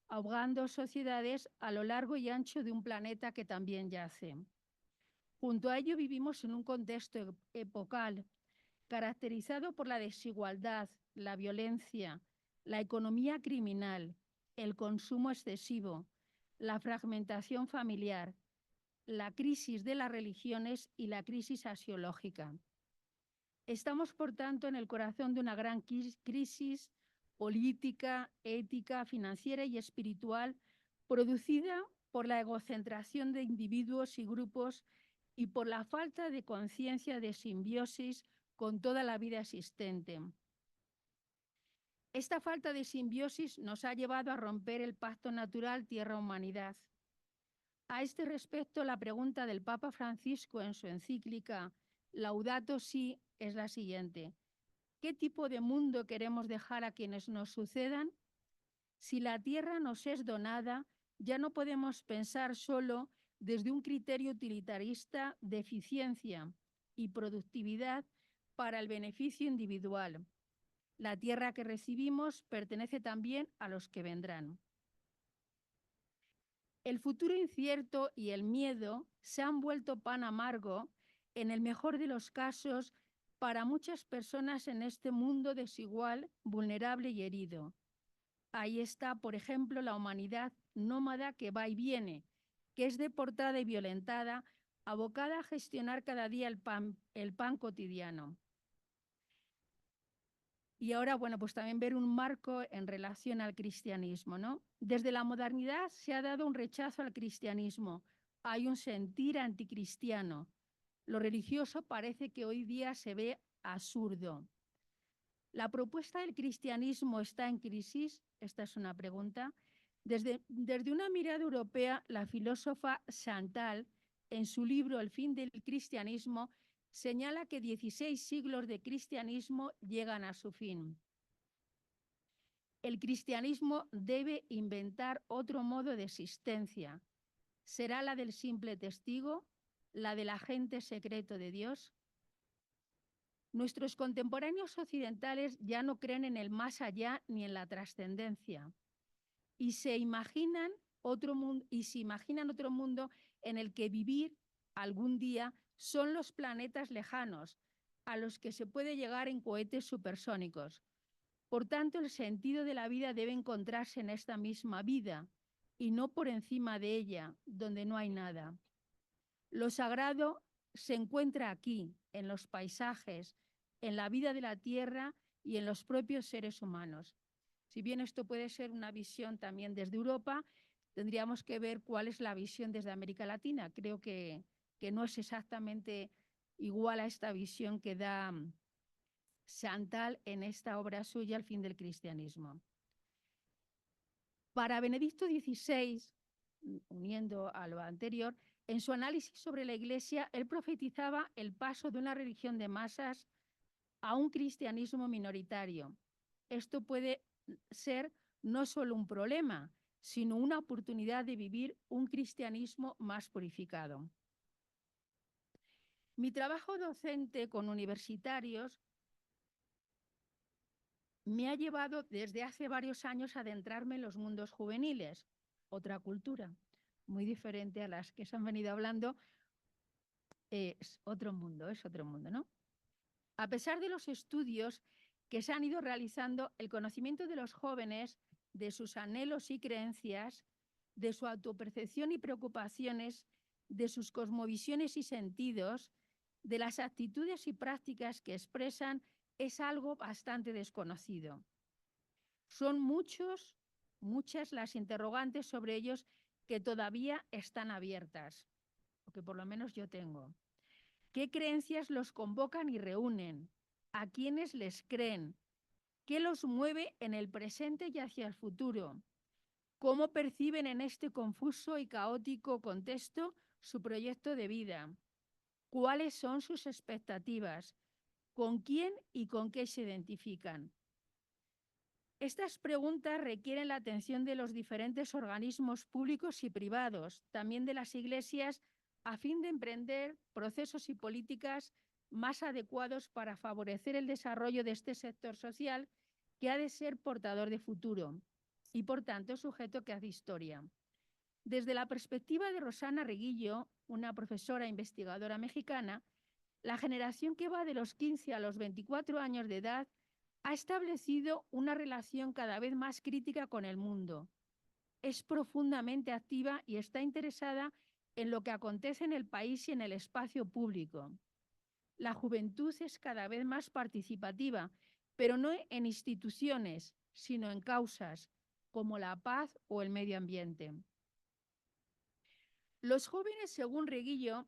ahogando sociedades a lo largo y ancho de un planeta que también yace. Junto a ello vivimos en un contexto epocal caracterizado por la desigualdad, la violencia, la economía criminal, el consumo excesivo, la fragmentación familiar, la crisis de las religiones y la crisis axiológica. Estamos, por tanto, en el corazón de una gran crisis política, ética, financiera y espiritual producida por la egocentración de individuos y grupos y por la falta de conciencia de simbiosis con toda la vida existente. Esta falta de simbiosis nos ha llevado a romper el pacto natural tierra-humanidad. A este respecto, la pregunta del Papa Francisco en su encíclica Laudato Si es la siguiente: ¿qué tipo de mundo queremos dejar a quienes nos sucedan? Si la tierra nos es donada, ya no podemos pensar solo desde un criterio utilitarista de eficiencia y productividad para el beneficio individual. La tierra que recibimos pertenece también a los que vendrán. El futuro incierto y el miedo se han vuelto pan amargo, en el mejor de los casos, para muchas personas en este mundo desigual, vulnerable y herido. Ahí está, por ejemplo, la humanidad nómada que va y viene, que es deportada y violentada, abocada a gestionar cada día el pan cotidiano. Y ahora, bueno, pues también ver un marco en relación al cristianismo, ¿no? Desde la modernidad se ha dado un rechazo al cristianismo. Hay un sentir anticristiano. Lo religioso parece que hoy día se ve absurdo. ¿La propuesta del cristianismo está en crisis? Esta es una pregunta. Desde una mirada europea, la filósofa Chantal, en su libro El fin del cristianismo, señala que 16 siglos de cristianismo llegan a su fin. El cristianismo debe inventar otro modo de existencia. ¿Será la del simple testigo? ¿La del agente secreto de Dios? Nuestros contemporáneos occidentales ya no creen en el más allá ni en la trascendencia y se imaginan otro mundo en el que vivir algún día son los planetas lejanos a los que se puede llegar en cohetes supersónicos. Por tanto, el sentido de la vida debe encontrarse en esta misma vida y no por encima de ella, donde no hay nada. Lo sagrado se encuentra aquí, en los paisajes, en la vida de la tierra y en los propios seres humanos. Si bien esto puede ser una visión también desde Europa, tendríamos que ver cuál es la visión desde América Latina. Creo que no es exactamente igual a esta visión que da Chantal en esta obra suya, El fin del cristianismo. Para Benedicto XVI, uniendo a lo anterior, en su análisis sobre la Iglesia, él profetizaba el paso de una religión de masas a un cristianismo minoritario. Esto puede ser no solo un problema, sino una oportunidad de vivir un cristianismo más purificado. Mi trabajo docente con universitarios me ha llevado desde hace varios años a adentrarme en los mundos juveniles, otra cultura muy diferente a las que se han venido hablando. Es otro mundo, ¿no? A pesar de los estudios que se han ido realizando, el conocimiento de los jóvenes, de sus anhelos y creencias, de su autopercepción y preocupaciones, de sus cosmovisiones y sentidos, de las actitudes y prácticas que expresan, es algo bastante desconocido. Son muchas las interrogantes sobre ellos que todavía están abiertas, o que por lo menos yo tengo. ¿Qué creencias los convocan y reúnen? ¿A quiénes les creen? ¿Qué los mueve en el presente y hacia el futuro? ¿Cómo perciben en este confuso y caótico contexto su proyecto de vida? ¿Cuáles son sus expectativas? ¿Con quién y con qué se identifican? Estas preguntas requieren la atención de los diferentes organismos públicos y privados, también de las iglesias, a fin de emprender procesos y políticas más adecuados para favorecer el desarrollo de este sector social que ha de ser portador de futuro y, por tanto, sujeto que hace historia. Desde la perspectiva de Rosana Reguillo, una profesora e investigadora mexicana, la generación que va de los 15 a los 24 años de edad ha establecido una relación cada vez más crítica con el mundo. Es profundamente activa y está interesada en lo que acontece en el país y en el espacio público. La juventud es cada vez más participativa, pero no en instituciones, sino en causas como la paz o el medio ambiente. Los jóvenes, según Reguillo,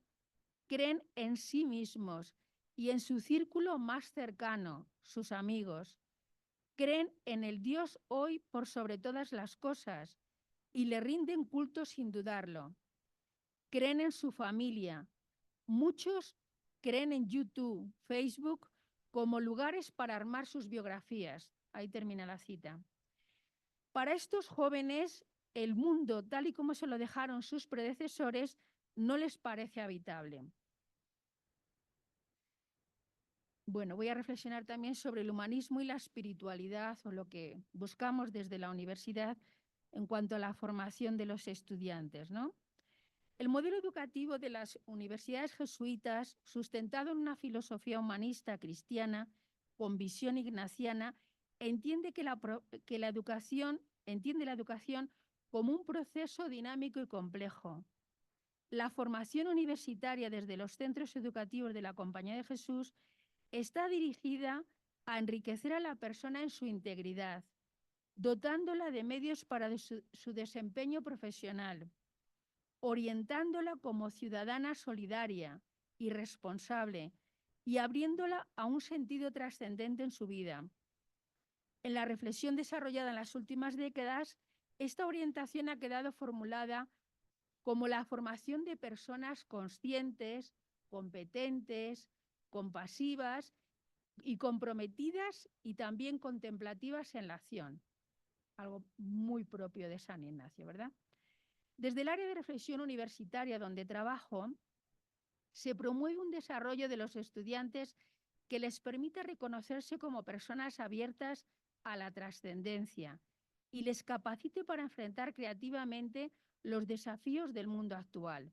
creen en sí mismos y en su círculo más cercano, sus amigos. Creen en el Dios hoy por sobre todas las cosas y le rinden culto sin dudarlo. Creen en su familia. Muchos creen en YouTube, Facebook, como lugares para armar sus biografías. Ahí termina la cita. Para estos jóvenes, el mundo, tal y como se lo dejaron sus predecesores, no les parece habitable. Bueno, voy a reflexionar también sobre el humanismo y la espiritualidad, o lo que buscamos desde la universidad en cuanto a la formación de los estudiantes, ¿no? El modelo educativo de las universidades jesuitas, sustentado en una filosofía humanista cristiana con visión ignaciana, entiende la educación como un proceso dinámico y complejo. La formación universitaria desde los centros educativos de la Compañía de Jesús está dirigida a enriquecer a la persona en su integridad, dotándola de medios para su desempeño profesional, orientándola como ciudadana solidaria y responsable y abriéndola a un sentido trascendente en su vida. En la reflexión desarrollada en las últimas décadas, esta orientación ha quedado formulada como la formación de personas conscientes, competentes, compasivas y comprometidas y también contemplativas en la acción. Algo muy propio de San Ignacio, ¿verdad? Desde el área de reflexión universitaria donde trabajo, se promueve un desarrollo de los estudiantes que les permita reconocerse como personas abiertas a la trascendencia y les capacite para enfrentar creativamente los desafíos del mundo actual.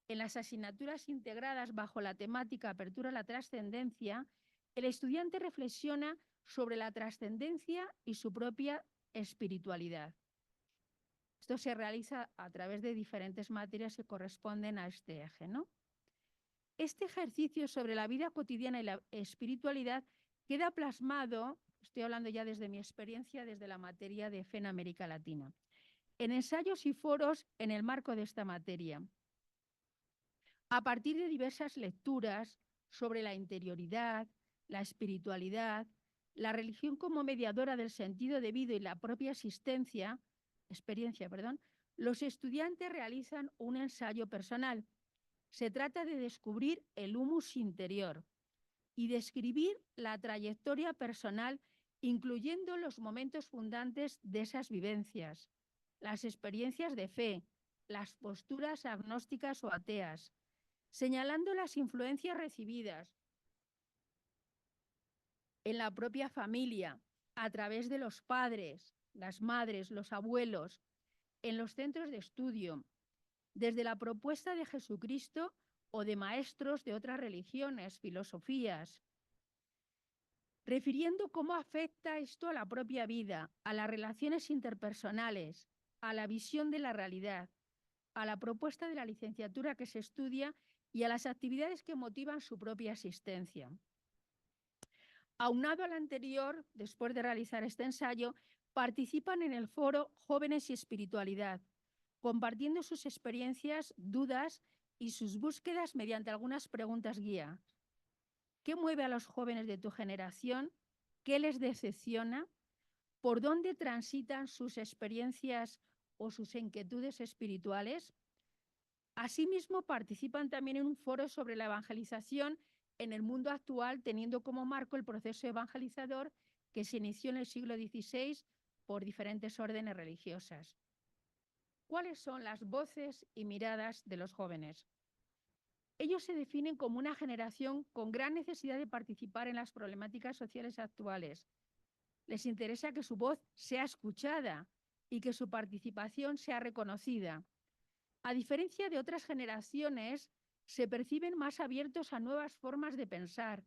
En las asignaturas integradas bajo la temática Apertura a la Trascendencia, el estudiante reflexiona sobre la trascendencia y su propia espiritualidad. Esto se realiza a través de diferentes materias que corresponden a este eje, ¿no? Este ejercicio sobre la vida cotidiana y la espiritualidad queda plasmado, estoy hablando ya desde mi experiencia, desde la materia de fe en América Latina, en ensayos y foros en el marco de esta materia. A partir de diversas lecturas sobre la interioridad, la espiritualidad, la religión como mediadora del sentido de vida y la propia experiencia, los estudiantes realizan un ensayo personal. Se trata de descubrir el humus interior y describir la trayectoria personal, incluyendo los momentos fundantes de esas vivencias, las experiencias de fe, las posturas agnósticas o ateas, señalando las influencias recibidas en la propia familia, a través de los padres, las madres, los abuelos, en los centros de estudio, desde la propuesta de Jesucristo o de maestros de otras religiones, filosofías, refiriendo cómo afecta esto a la propia vida, a las relaciones interpersonales, a la visión de la realidad, a la propuesta de la licenciatura que se estudia y a las actividades que motivan su propia existencia. Aunado al anterior, después de realizar este ensayo, participan en el foro Jóvenes y Espiritualidad, compartiendo sus experiencias, dudas y sus búsquedas mediante algunas preguntas guía. ¿Qué mueve a los jóvenes de tu generación? ¿Qué les decepciona? ¿Por dónde transitan sus experiencias o sus inquietudes espirituales? Asimismo, participan también en un foro sobre la evangelización en el mundo actual, teniendo como marco el proceso evangelizador que se inició en el siglo XVI por diferentes órdenes religiosas. ¿Cuáles son las voces y miradas de los jóvenes? Ellos se definen como una generación con gran necesidad de participar en las problemáticas sociales actuales. Les interesa que su voz sea escuchada y que su participación sea reconocida. A diferencia de otras generaciones, se perciben más abiertos a nuevas formas de pensar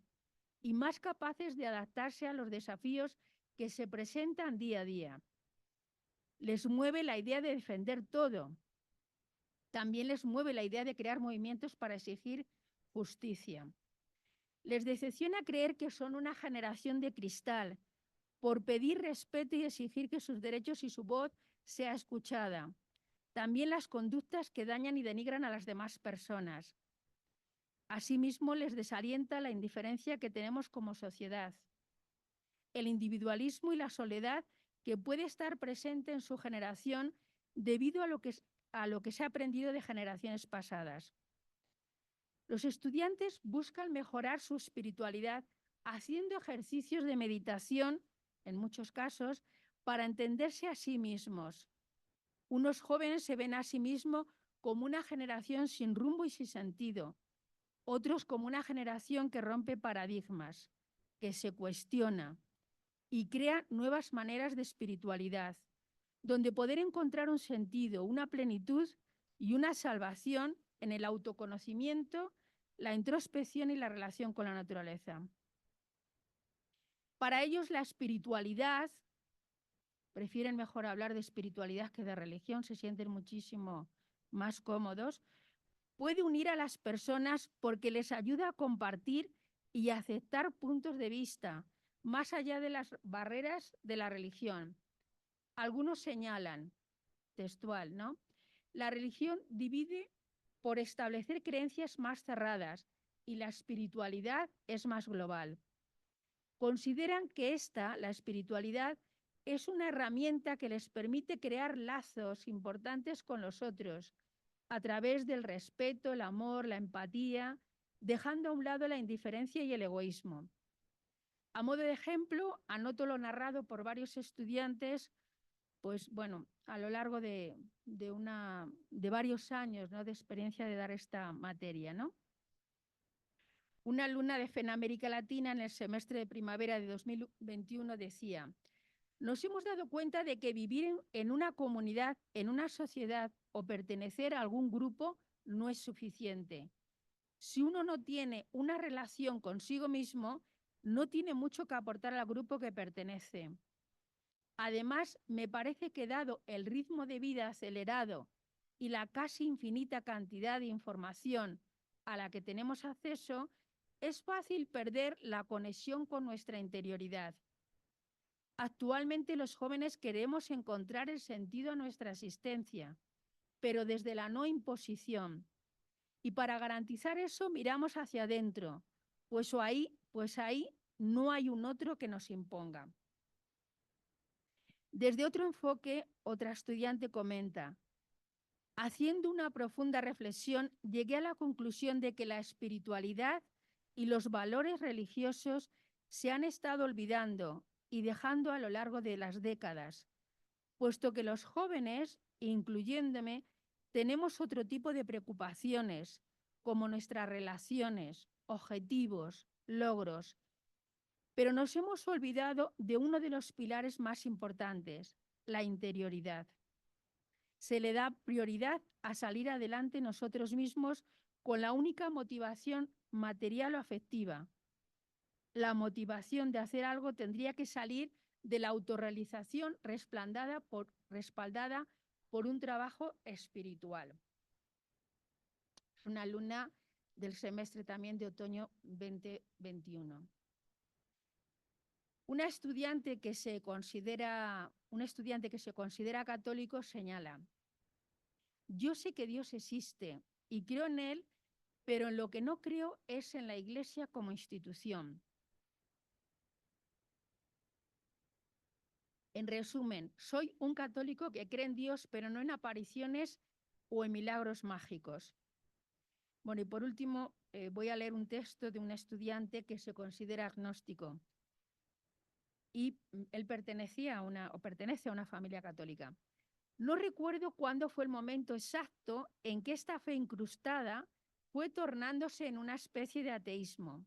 y más capaces de adaptarse a los desafíos que se presentan día a día. Les mueve la idea de defender todo. También les mueve la idea de crear movimientos para exigir justicia. Les decepciona creer que son una generación de cristal, por pedir respeto y exigir que sus derechos y su voz sea escuchada. También las conductas que dañan y denigran a las demás personas. Asimismo, les desalienta la indiferencia que tenemos como sociedad, el individualismo y la soledad que puede estar presente en su generación debido a lo que se ha aprendido de generaciones pasadas. Los estudiantes buscan mejorar su espiritualidad haciendo ejercicios de meditación, en muchos casos, para entenderse a sí mismos. Unos jóvenes se ven a sí mismos como una generación sin rumbo y sin sentido, otros como una generación que rompe paradigmas, que se cuestiona y crea nuevas maneras de espiritualidad, donde poder encontrar un sentido, una plenitud y una salvación en el autoconocimiento, la introspección y la relación con la naturaleza. Para ellos la espiritualidad, prefieren mejor hablar de espiritualidad que de religión, se sienten muchísimo más cómodos, puede unir a las personas porque les ayuda a compartir y aceptar puntos de vista, más allá de las barreras de la religión. Algunos señalan, textual, ¿no? La religión divide por establecer creencias más cerradas y la espiritualidad es más global. Consideran que la espiritualidad, es una herramienta que les permite crear lazos importantes con los otros a través del respeto, el amor, la empatía, dejando a un lado la indiferencia y el egoísmo. A modo de ejemplo, anoto lo narrado por varios estudiantes, pues bueno, a lo largo de varios años, ¿no?, de experiencia de dar esta materia, ¿no? Una alumna de FEN América Latina en el semestre de primavera de 2021 decía: nos hemos dado cuenta de que vivir en una comunidad, en una sociedad o pertenecer a algún grupo no es suficiente. Si uno no tiene una relación consigo mismo, no tiene mucho que aportar al grupo que pertenece. Además, me parece que dado el ritmo de vida acelerado y la casi infinita cantidad de información a la que tenemos acceso, es fácil perder la conexión con nuestra interioridad. Actualmente los jóvenes queremos encontrar el sentido a nuestra existencia, pero desde la no imposición. Y para garantizar eso miramos hacia adentro, pues ahí no hay un otro que nos imponga. Desde otro enfoque, otra estudiante comenta: haciendo una profunda reflexión, llegué a la conclusión de que la espiritualidad y los valores religiosos se han estado olvidando y dejando a lo largo de las décadas, puesto que los jóvenes, incluyéndome, tenemos otro tipo de preocupaciones, como nuestras relaciones, objetivos, logros. Pero nos hemos olvidado de uno de los pilares más importantes, la interioridad. Se le da prioridad a salir adelante nosotros mismos con la única motivación material o afectiva. La motivación de hacer algo tendría que salir de la autorrealización respaldada por un trabajo espiritual. Es una alumna del semestre también de otoño 2021. Un estudiante que se considera católico señala: yo sé que Dios existe y creo en Él, pero en lo que no creo es en la Iglesia como institución. En resumen, soy un católico que cree en Dios, pero no en apariciones o en milagros mágicos. Bueno, y por último, voy a leer un texto de un estudiante que se considera agnóstico. Y él pertenece a una familia católica. No recuerdo cuándo fue el momento exacto en que esta fe incrustada fue tornándose en una especie de ateísmo.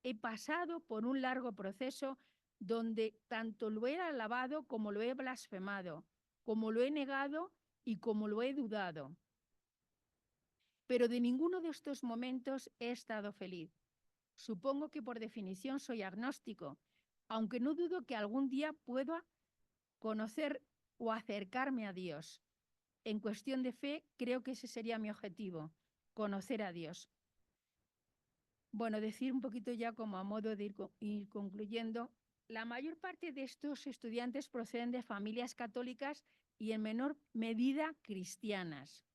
He pasado por un largo proceso donde tanto lo he alabado como lo he blasfemado, como lo he negado y como lo he dudado. Pero de ninguno de estos momentos he estado feliz. Supongo que por definición soy agnóstico, aunque no dudo que algún día pueda conocer o acercarme a Dios. En cuestión de fe, creo que ese sería mi objetivo, conocer a Dios. Bueno, decir un poquito ya como a modo de ir concluyendo, la mayor parte de estos estudiantes proceden de familias católicas y en menor medida cristianas.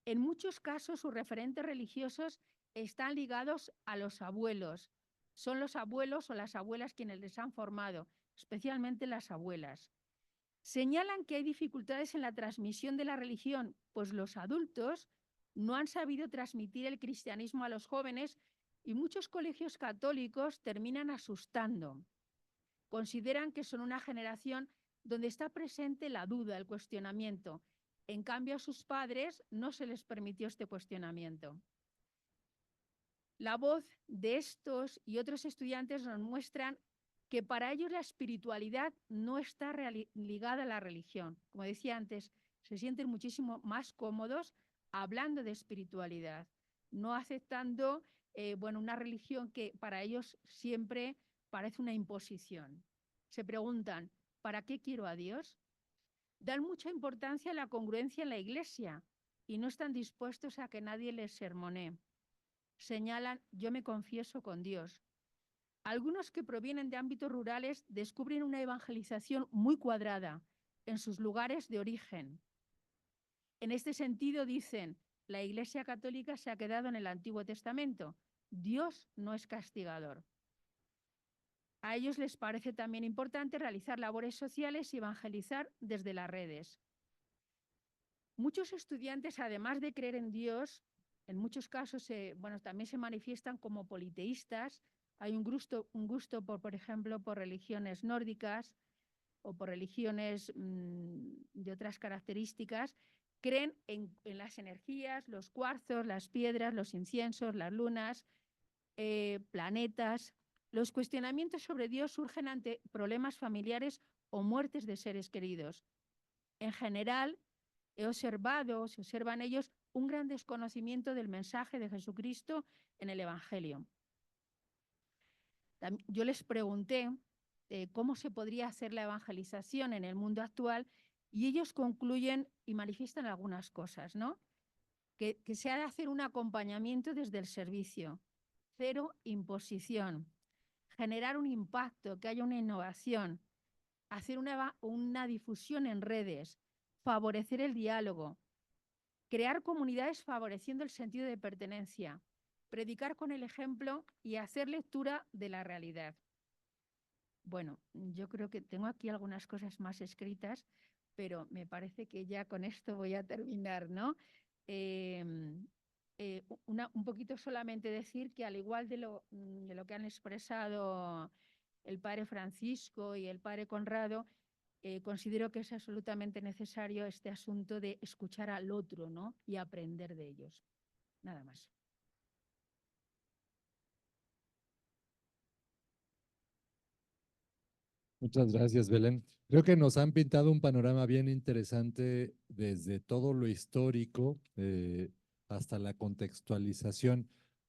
En muchos casos, sus referentes religiosos están ligados a los abuelos. Son los abuelos o las abuelas quienes les han formado, especialmente las abuelas. Señalan que hay dificultades en la transmisión de la religión, pues los adultos no han sabido transmitir el cristianismo a los jóvenes y muchos colegios católicos terminan asustando. Consideran que son una generación donde está presente la duda, el cuestionamiento. En cambio, a sus padres no se les permitió este cuestionamiento. La voz de estos y otros estudiantes nos muestran que para ellos la espiritualidad no está ligada a la religión. Como decía antes, se sienten muchísimo más cómodos hablando de espiritualidad, no aceptando una religión que para ellos siempre parece una imposición. Se preguntan, ¿para qué quiero a Dios? Dan mucha importancia a la congruencia en la Iglesia y no están dispuestos a que nadie les sermonee. Señalan, yo me confieso con Dios. Algunos que provienen de ámbitos rurales descubren una evangelización muy cuadrada en sus lugares de origen. En este sentido dicen, la Iglesia Católica se ha quedado en el Antiguo Testamento. Dios no es castigador. A ellos les parece también importante realizar labores sociales y evangelizar desde las redes. Muchos estudiantes, además de creer en Dios, en muchos casos también se manifiestan como politeístas. Hay un gusto por ejemplo, por religiones nórdicas o por religiones de otras características. Creen en las energías, los cuarzos, las piedras, los inciensos, las lunas, planetas. Los cuestionamientos sobre Dios surgen ante problemas familiares o muertes de seres queridos. En general, se observa en ellos un gran desconocimiento del mensaje de Jesucristo en el Evangelio. Yo les pregunté cómo se podría hacer la evangelización en el mundo actual y ellos concluyen y manifiestan algunas cosas, ¿no? Que se ha de hacer un acompañamiento desde el servicio, cero imposición, generar un impacto, que haya una innovación, hacer una difusión en redes, favorecer el diálogo, crear comunidades favoreciendo el sentido de pertenencia, predicar con el ejemplo y hacer lectura de la realidad. Bueno, yo creo que tengo aquí algunas cosas más escritas, pero me parece que ya con esto voy a terminar, ¿no? Un poquito solamente decir que al igual de lo que han expresado el padre Francisco y el padre Conrado, considero que es absolutamente necesario este asunto de escuchar al otro, ¿no? Y aprender de ellos. Nada más. Muchas gracias, Belén. Creo que nos han pintado un panorama bien interesante desde todo lo histórico hasta la contextualización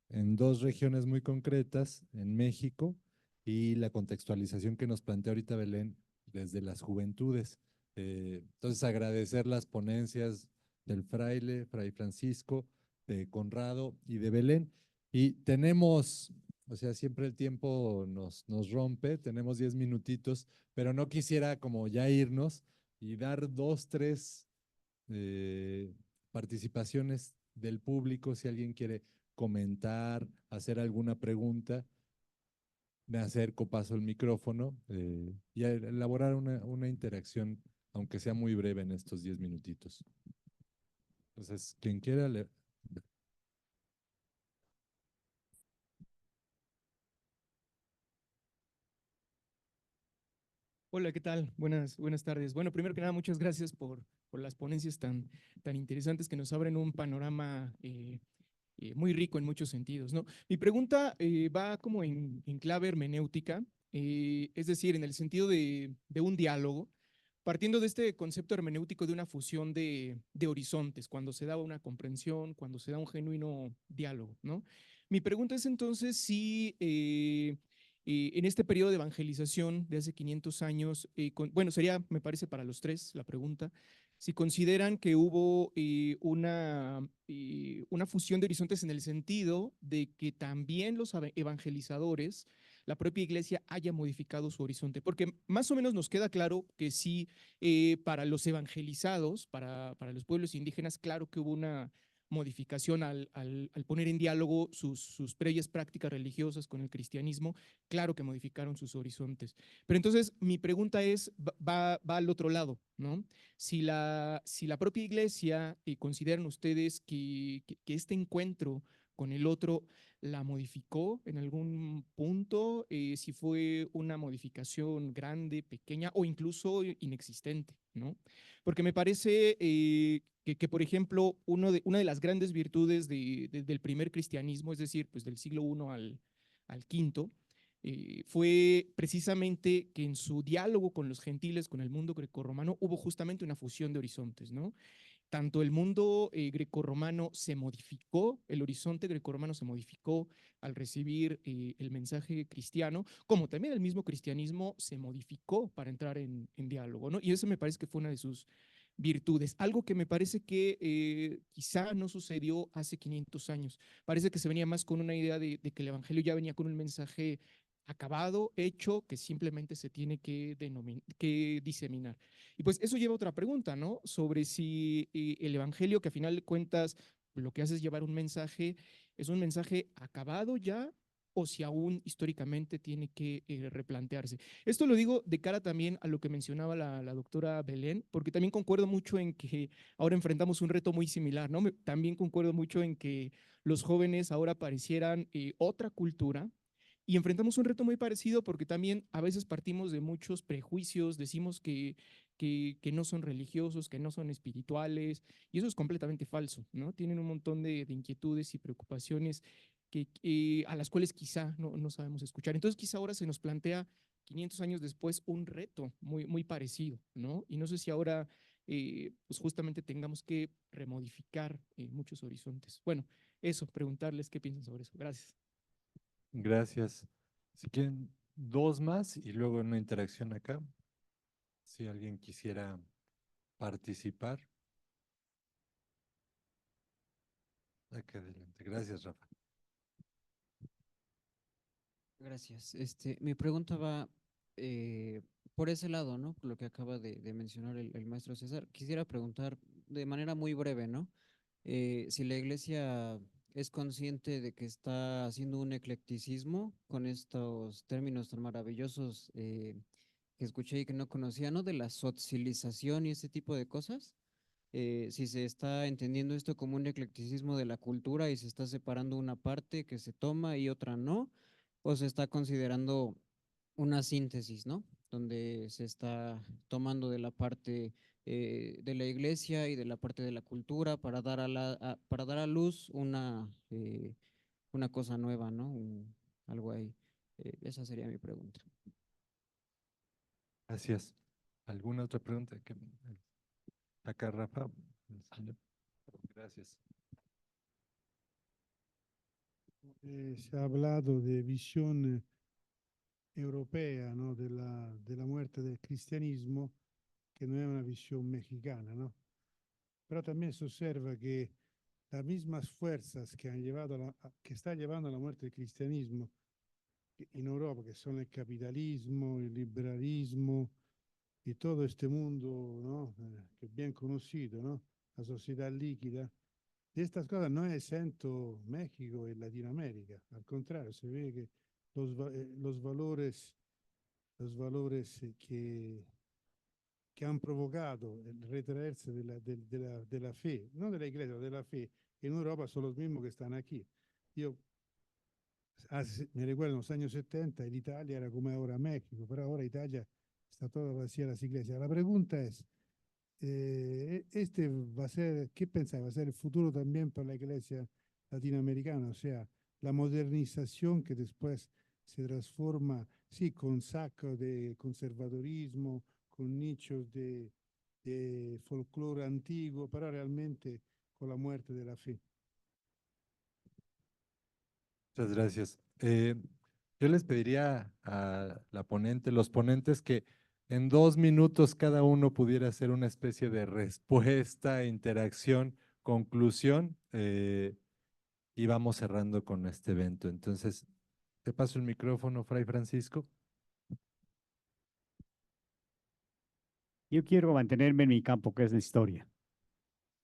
en dos regiones muy concretas, en México, y la contextualización que nos plantea ahorita Belén desde las juventudes. Entonces, agradecer las ponencias del fraile, Fray Francisco, de Conrado y de Belén. Y tenemos, o sea, siempre el tiempo nos rompe, tenemos 10 minutitos, pero no quisiera como ya irnos y dar dos, tres participaciones del público, si alguien quiere comentar, hacer alguna pregunta, me acerco, paso el micrófono y a elaborar una interacción, aunque sea muy breve en estos 10 minutitos. Entonces, quien quiera, Hola, ¿qué tal? Buenas tardes. Bueno, primero que nada, muchas gracias por las ponencias tan interesantes que nos abren un panorama muy rico en muchos sentidos, ¿no? Mi pregunta va como en clave hermenéutica, es decir, en el sentido de un diálogo, partiendo de este concepto hermenéutico de una fusión de horizontes, cuando se da una comprensión, cuando se da un genuino diálogo, ¿no? Mi pregunta es entonces si en este periodo de evangelización de hace 500 años, bueno, sería, me parece, para los tres la pregunta, si consideran que hubo una fusión de horizontes en el sentido de que también los evangelizadores, la propia iglesia haya modificado su horizonte, porque más o menos nos queda claro que sí, para los evangelizados, para los pueblos indígenas, claro que hubo una modificación al poner en diálogo sus previas prácticas religiosas con el cristianismo, claro que modificaron sus horizontes. Pero entonces mi pregunta es, va al otro lado, ¿no? Si la propia iglesia, consideran ustedes que este encuentro con el otro la modificó en algún punto, si fue una modificación grande, pequeña o incluso inexistente, ¿no? Porque me parece que, por ejemplo, una de las grandes virtudes del primer cristianismo, es decir, pues del siglo I al V, fue precisamente que en su diálogo con los gentiles, con el mundo grecorromano, hubo justamente una fusión de horizontes, ¿no? Tanto el mundo grecorromano se modificó, el horizonte grecorromano se modificó al recibir el mensaje cristiano, como también el mismo cristianismo se modificó para entrar en diálogo, ¿no? Y eso me parece que fue una de sus virtudes, algo que me parece que quizá no sucedió hace 500 años. Parece que se venía más con una idea de que el evangelio ya venía con un mensaje acabado, hecho, que simplemente se tiene que diseminar. Y pues eso lleva a otra pregunta, ¿no? Sobre si el evangelio, que a final de cuentas lo que hace es llevar un mensaje, es un mensaje acabado ya, o si aún históricamente tiene que replantearse. Esto lo digo de cara también a lo que mencionaba la doctora Belén, porque también concuerdo mucho en que ahora enfrentamos un reto muy similar, ¿no? También concuerdo mucho en que los jóvenes ahora parecieran otra cultura, y enfrentamos un reto muy parecido porque también a veces partimos de muchos prejuicios, decimos que no son religiosos, que no son espirituales, y eso es completamente falso, ¿no? Tienen un montón de inquietudes y preocupaciones a las cuales quizá no sabemos escuchar. Entonces quizá ahora se nos plantea 500 años después un reto muy parecido, ¿no? Y no sé si ahora pues justamente tengamos que remodificar muchos horizontes. Bueno, eso, preguntarles qué piensan sobre eso. Gracias. gracias. Si quieren, dos más y luego una interacción acá. Si alguien quisiera participar. Acá adelante. Gracias, Rafa. Gracias. Mi pregunta va por ese lado, ¿no? Por lo que acaba de mencionar el maestro César. Quisiera preguntar de manera muy breve, ¿no? Si la iglesia es consciente de que está haciendo un eclecticismo con estos términos tan maravillosos que escuché y que no conocía, ¿no? De la socialización y ese tipo de cosas. Si se está entendiendo esto como un eclecticismo de la cultura y se está separando una parte que se toma y otra no, o se está considerando una síntesis, ¿no? Donde se está tomando de la parte de la iglesia y de la parte de la cultura para dar para dar a luz una cosa nueva, ¿no? Algo ahí. Esa sería mi pregunta. Gracias. ¿Alguna otra pregunta? Acá, Rafa. El señor. Gracias. Se ha hablado de visión europea, ¿no? de la muerte del cristianismo, que no es una visión mexicana, ¿no? Pero también se observa que las mismas fuerzas que han llevado que están llevando a la muerte del cristianismo en Europa, que son el capitalismo, el liberalismo y todo este mundo, ¿no? Que es bien conocido, ¿no? La sociedad líquida. De estas cosas no es exento México y Latinoamérica. Al contrario, se ve que los valores que han provocado el retraerse de la fe, no de la iglesia, de la fe, en Europa son los mismos que están aquí. Yo me recuerdo en los años 70 en Italia era como ahora México, pero ahora Italia está toda vacía las iglesias. La pregunta es, va a ser, ¿qué pensáis? ¿Va a ser el futuro también para la iglesia latinoamericana? O sea, la modernización que después se transforma, sí, con saco de conservadorismo, con nichos de folclore antiguo, pero realmente con la muerte de la fe. Muchas gracias. Yo les pediría a los ponentes, que en 2 minutos cada uno pudiera hacer una especie de respuesta, interacción, conclusión, y vamos cerrando con este evento. Entonces, te paso el micrófono, Fray Francisco. Yo quiero mantenerme en mi campo, que es la historia.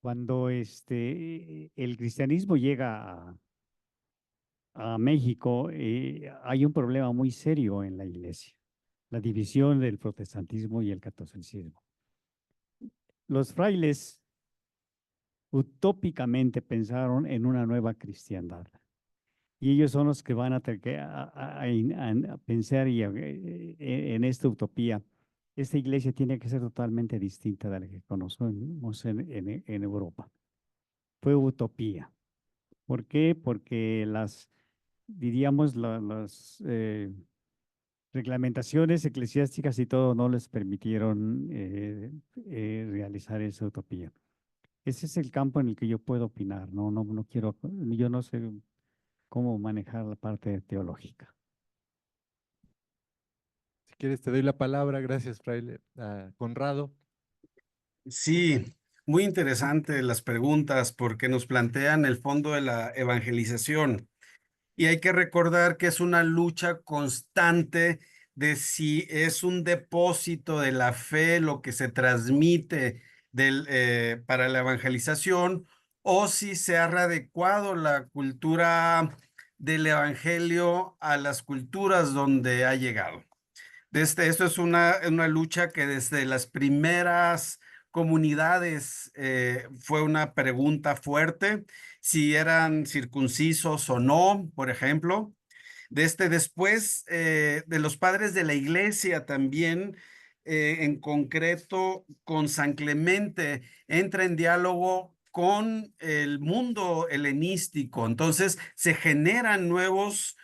Cuando el cristianismo llega a México, hay un problema muy serio en la iglesia, la división del protestantismo y el catolicismo. Los frailes utópicamente pensaron en una nueva cristiandad. Y ellos son los que van a tener que a pensar en esta utopía. Esta iglesia tiene que ser totalmente distinta de la que conocemos en Europa. Fue utopía. ¿Por qué? Porque diríamos, las reglamentaciones eclesiásticas y todo no les permitieron realizar esa utopía. Ese es el campo en el que yo puedo opinar. No quiero, yo no sé cómo manejar la parte teológica. Si quieres, te doy la palabra. Gracias, Fraile. Conrado. Sí, muy interesante las preguntas porque nos plantean el fondo de la evangelización. Y hay que recordar que es una lucha constante de si es un depósito de la fe lo que se transmite para la evangelización, o si se ha readecuado la cultura del evangelio a las culturas donde ha llegado. Esto es una lucha que desde las primeras comunidades fue una pregunta fuerte, si eran circuncisos o no, por ejemplo. Después de los padres de la iglesia también, en concreto con San Clemente, entra en diálogo con el mundo helenístico. Entonces se generan nuevos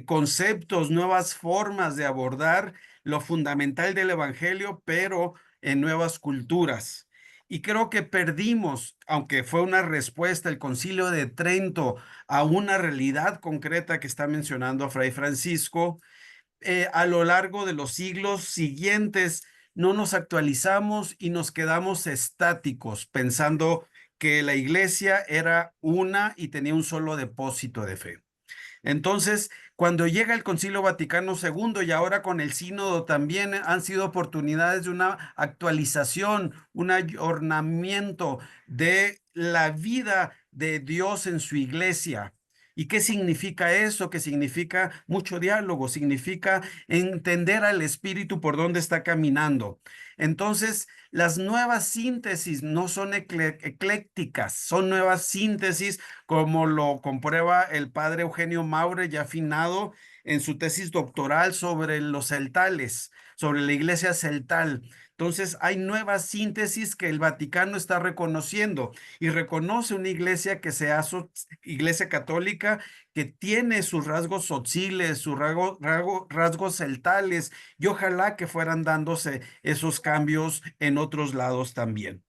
conceptos, nuevas formas de abordar lo fundamental del evangelio, pero en nuevas culturas. Y creo que perdimos, aunque fue una respuesta, el Concilio de Trento a una realidad concreta que está mencionando Fray Francisco, a lo largo de los siglos siguientes no nos actualizamos y nos quedamos estáticos, pensando que la iglesia era una y tenía un solo depósito de fe. Entonces, cuando llega el Concilio Vaticano II y ahora con el Sínodo también han sido oportunidades de una actualización, un ayornamiento de la vida de Dios en su iglesia. ¿Y qué significa eso? Que significa mucho diálogo, significa entender al Espíritu por dónde está caminando. Entonces, las nuevas síntesis no son eclécticas, son nuevas síntesis, como lo comprueba el padre Eugenio Maure, ya afinado en su tesis doctoral sobre los celtales, sobre la iglesia celtal. Entonces, hay nuevas síntesis que el Vaticano está reconociendo y reconoce una iglesia que sea iglesia católica que tiene sus rasgos sociles, sus rasgos celtales, y ojalá que fueran dándose esos cambios en otros lados también.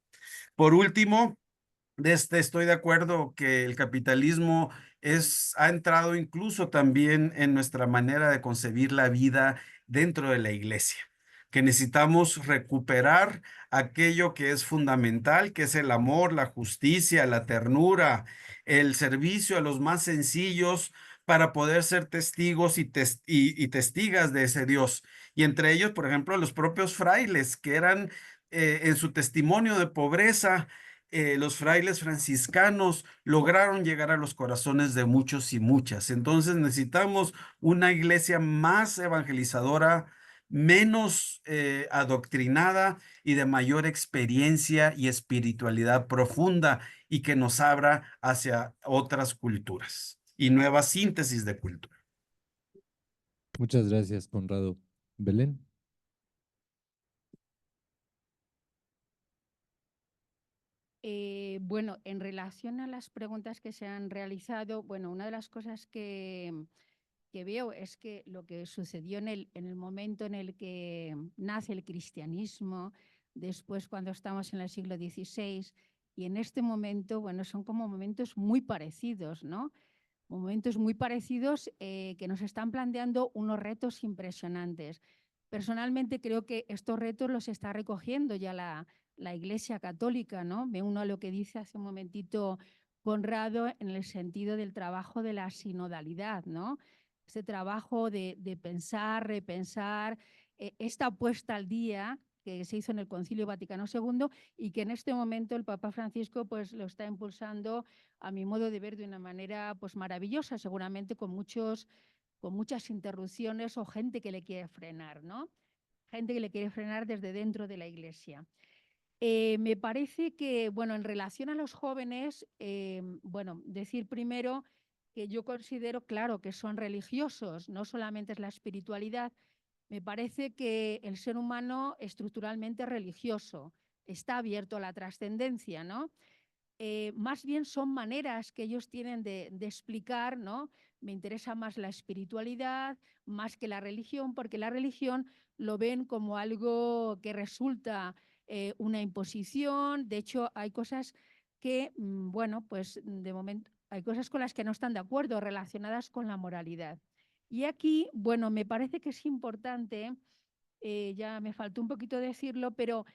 Por último, estoy de acuerdo que el capitalismo ha entrado incluso también en nuestra manera de concebir la vida dentro de la iglesia, que necesitamos recuperar aquello que es fundamental, que es el amor, la justicia, la ternura, el servicio a los más sencillos para poder ser testigos y testigas de ese Dios. Y entre ellos, por ejemplo, los propios frailes, que eran en su testimonio de pobreza, los frailes franciscanos lograron llegar a los corazones de muchos y muchas. Entonces necesitamos una iglesia más evangelizadora, menos adoctrinada y de mayor experiencia y espiritualidad profunda y que nos abra hacia otras culturas y nuevas síntesis de cultura. Muchas gracias, Conrado. Belén. Bueno, en relación a las preguntas que se han realizado, bueno, una de las cosas que veo es que lo que sucedió en el momento en el que nace el cristianismo, después cuando estamos en el siglo XVI, y en este momento, bueno, son como momentos muy parecidos, ¿no? Momentos muy parecidos que nos están planteando unos retos impresionantes. Personalmente creo que estos retos los está recogiendo ya la Iglesia Católica, ¿no? Me uno a lo que dice hace un momentito Conrado en el sentido del trabajo de la sinodalidad, ¿no? Este trabajo de pensar, repensar, esta puesta al día que se hizo en el Concilio Vaticano II y que en este momento el Papa Francisco pues lo está impulsando, a mi modo de ver, de una manera pues maravillosa, seguramente con muchas interrupciones o gente que le quiere frenar, ¿no? Gente que le quiere frenar desde dentro de la Iglesia. Me parece que, bueno, en relación a los jóvenes, bueno, decir primero que yo considero, claro, que son religiosos, no solamente es la espiritualidad. Me parece que el ser humano estructuralmente es religioso, está abierto a la trascendencia, ¿no? Más bien son maneras que ellos tienen de explicar, ¿no? Me interesa más la espiritualidad, más que la religión, porque la religión lo ven como algo que resulta una imposición. De hecho, hay cosas que, bueno, pues de momento, hay cosas con las que no están de acuerdo relacionadas con la moralidad. Y aquí, bueno, me parece que es importante, ya me faltó un poquito decirlo, pero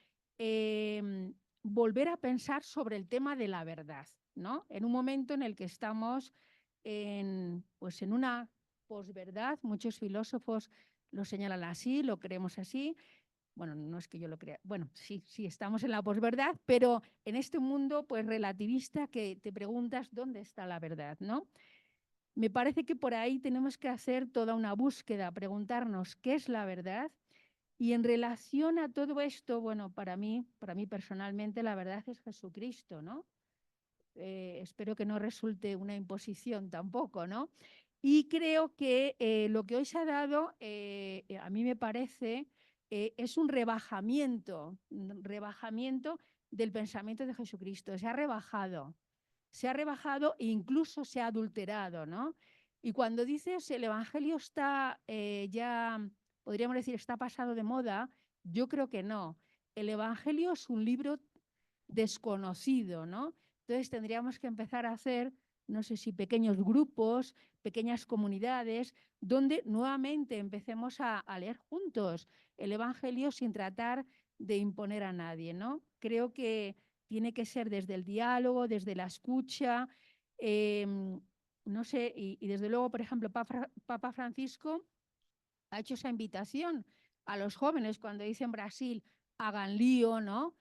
volver a pensar sobre el tema de la verdad, ¿no? En un momento en el que estamos pues en una posverdad, muchos filósofos lo señalan así, lo creemos así. Bueno, no es que yo lo crea, bueno, sí, estamos en la posverdad, pero en este mundo pues relativista que te preguntas dónde está la verdad, ¿no? Me parece que por ahí tenemos que hacer toda una búsqueda, preguntarnos qué es la verdad. Y en relación a todo esto, bueno, para mí personalmente la verdad es Jesucristo, ¿no? Espero que no resulte una imposición tampoco, ¿no? Y creo que lo que hoy se ha dado, a mí me parece, es un rebajamiento del pensamiento de Jesucristo. Se ha rebajado e incluso se ha adulterado, ¿no? Y cuando dices el Evangelio está ya, podríamos decir, está pasado de moda, yo creo que no. El Evangelio es un libro desconocido, ¿no? Entonces tendríamos que empezar a hacer, no sé si pequeños grupos, pequeñas comunidades, donde nuevamente empecemos a leer juntos el Evangelio sin tratar de imponer a nadie, ¿no? Creo que tiene que ser desde el diálogo, desde la escucha, no sé, y desde luego, por ejemplo, Papa Francisco ha hecho esa invitación a los jóvenes cuando dice en Brasil, hagan lío, ¿no?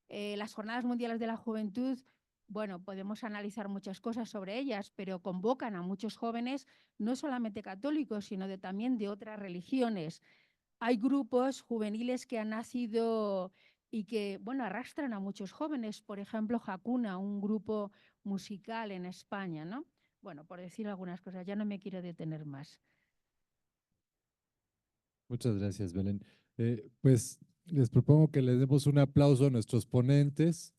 Las Jornadas Mundiales de la Juventud, bueno, podemos analizar muchas cosas sobre ellas, pero convocan a muchos jóvenes, no solamente católicos, sino también de otras religiones. Hay grupos juveniles que han nacido y que, bueno, arrastran a muchos jóvenes. Por ejemplo, Hakuna, un grupo musical en España, ¿no? Bueno, por decir algunas cosas, ya no me quiero detener más. Muchas gracias, Belén. Pues Les propongo que les demos un aplauso a nuestros ponentes.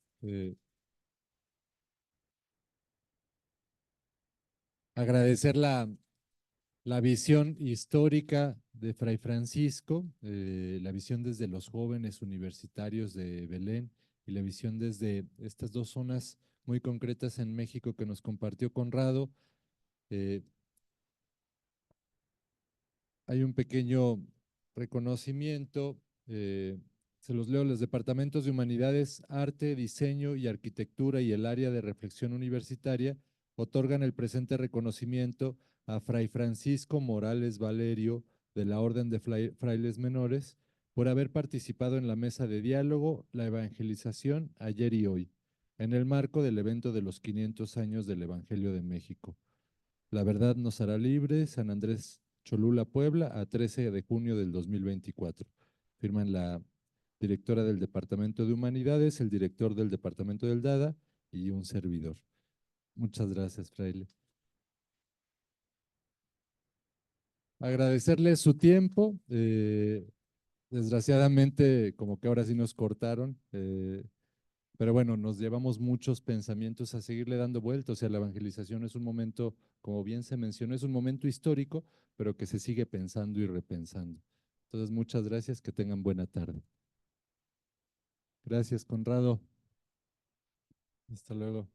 Agradecer la visión histórica de Fray Francisco, la visión desde los jóvenes universitarios de Belén y la visión desde estas dos zonas muy concretas en México que nos compartió Conrado. Hay un pequeño reconocimiento, se los leo: los departamentos de Humanidades, Arte, Diseño y Arquitectura y el área de reflexión universitaria otorgan el presente reconocimiento a Fray Francisco Morales Valerio de la Orden de Frailes Menores por haber participado en la mesa de diálogo, la evangelización ayer y hoy, en el marco del evento de los 500 años del Evangelio de México. La verdad nos hará libres, San Andrés Cholula, Puebla, a 13 de junio del 2024. Firman la directora del Departamento de Humanidades, el director del Departamento del DADA y un servidor. Muchas gracias, fraile. Agradecerles su tiempo. Desgraciadamente, como que ahora sí nos cortaron. Pero bueno, nos llevamos muchos pensamientos a seguirle dando vueltas. O sea, la evangelización es un momento, como bien se mencionó, es un momento histórico, pero que se sigue pensando y repensando. Entonces, muchas gracias, que tengan buena tarde. Gracias, Conrado. Hasta luego.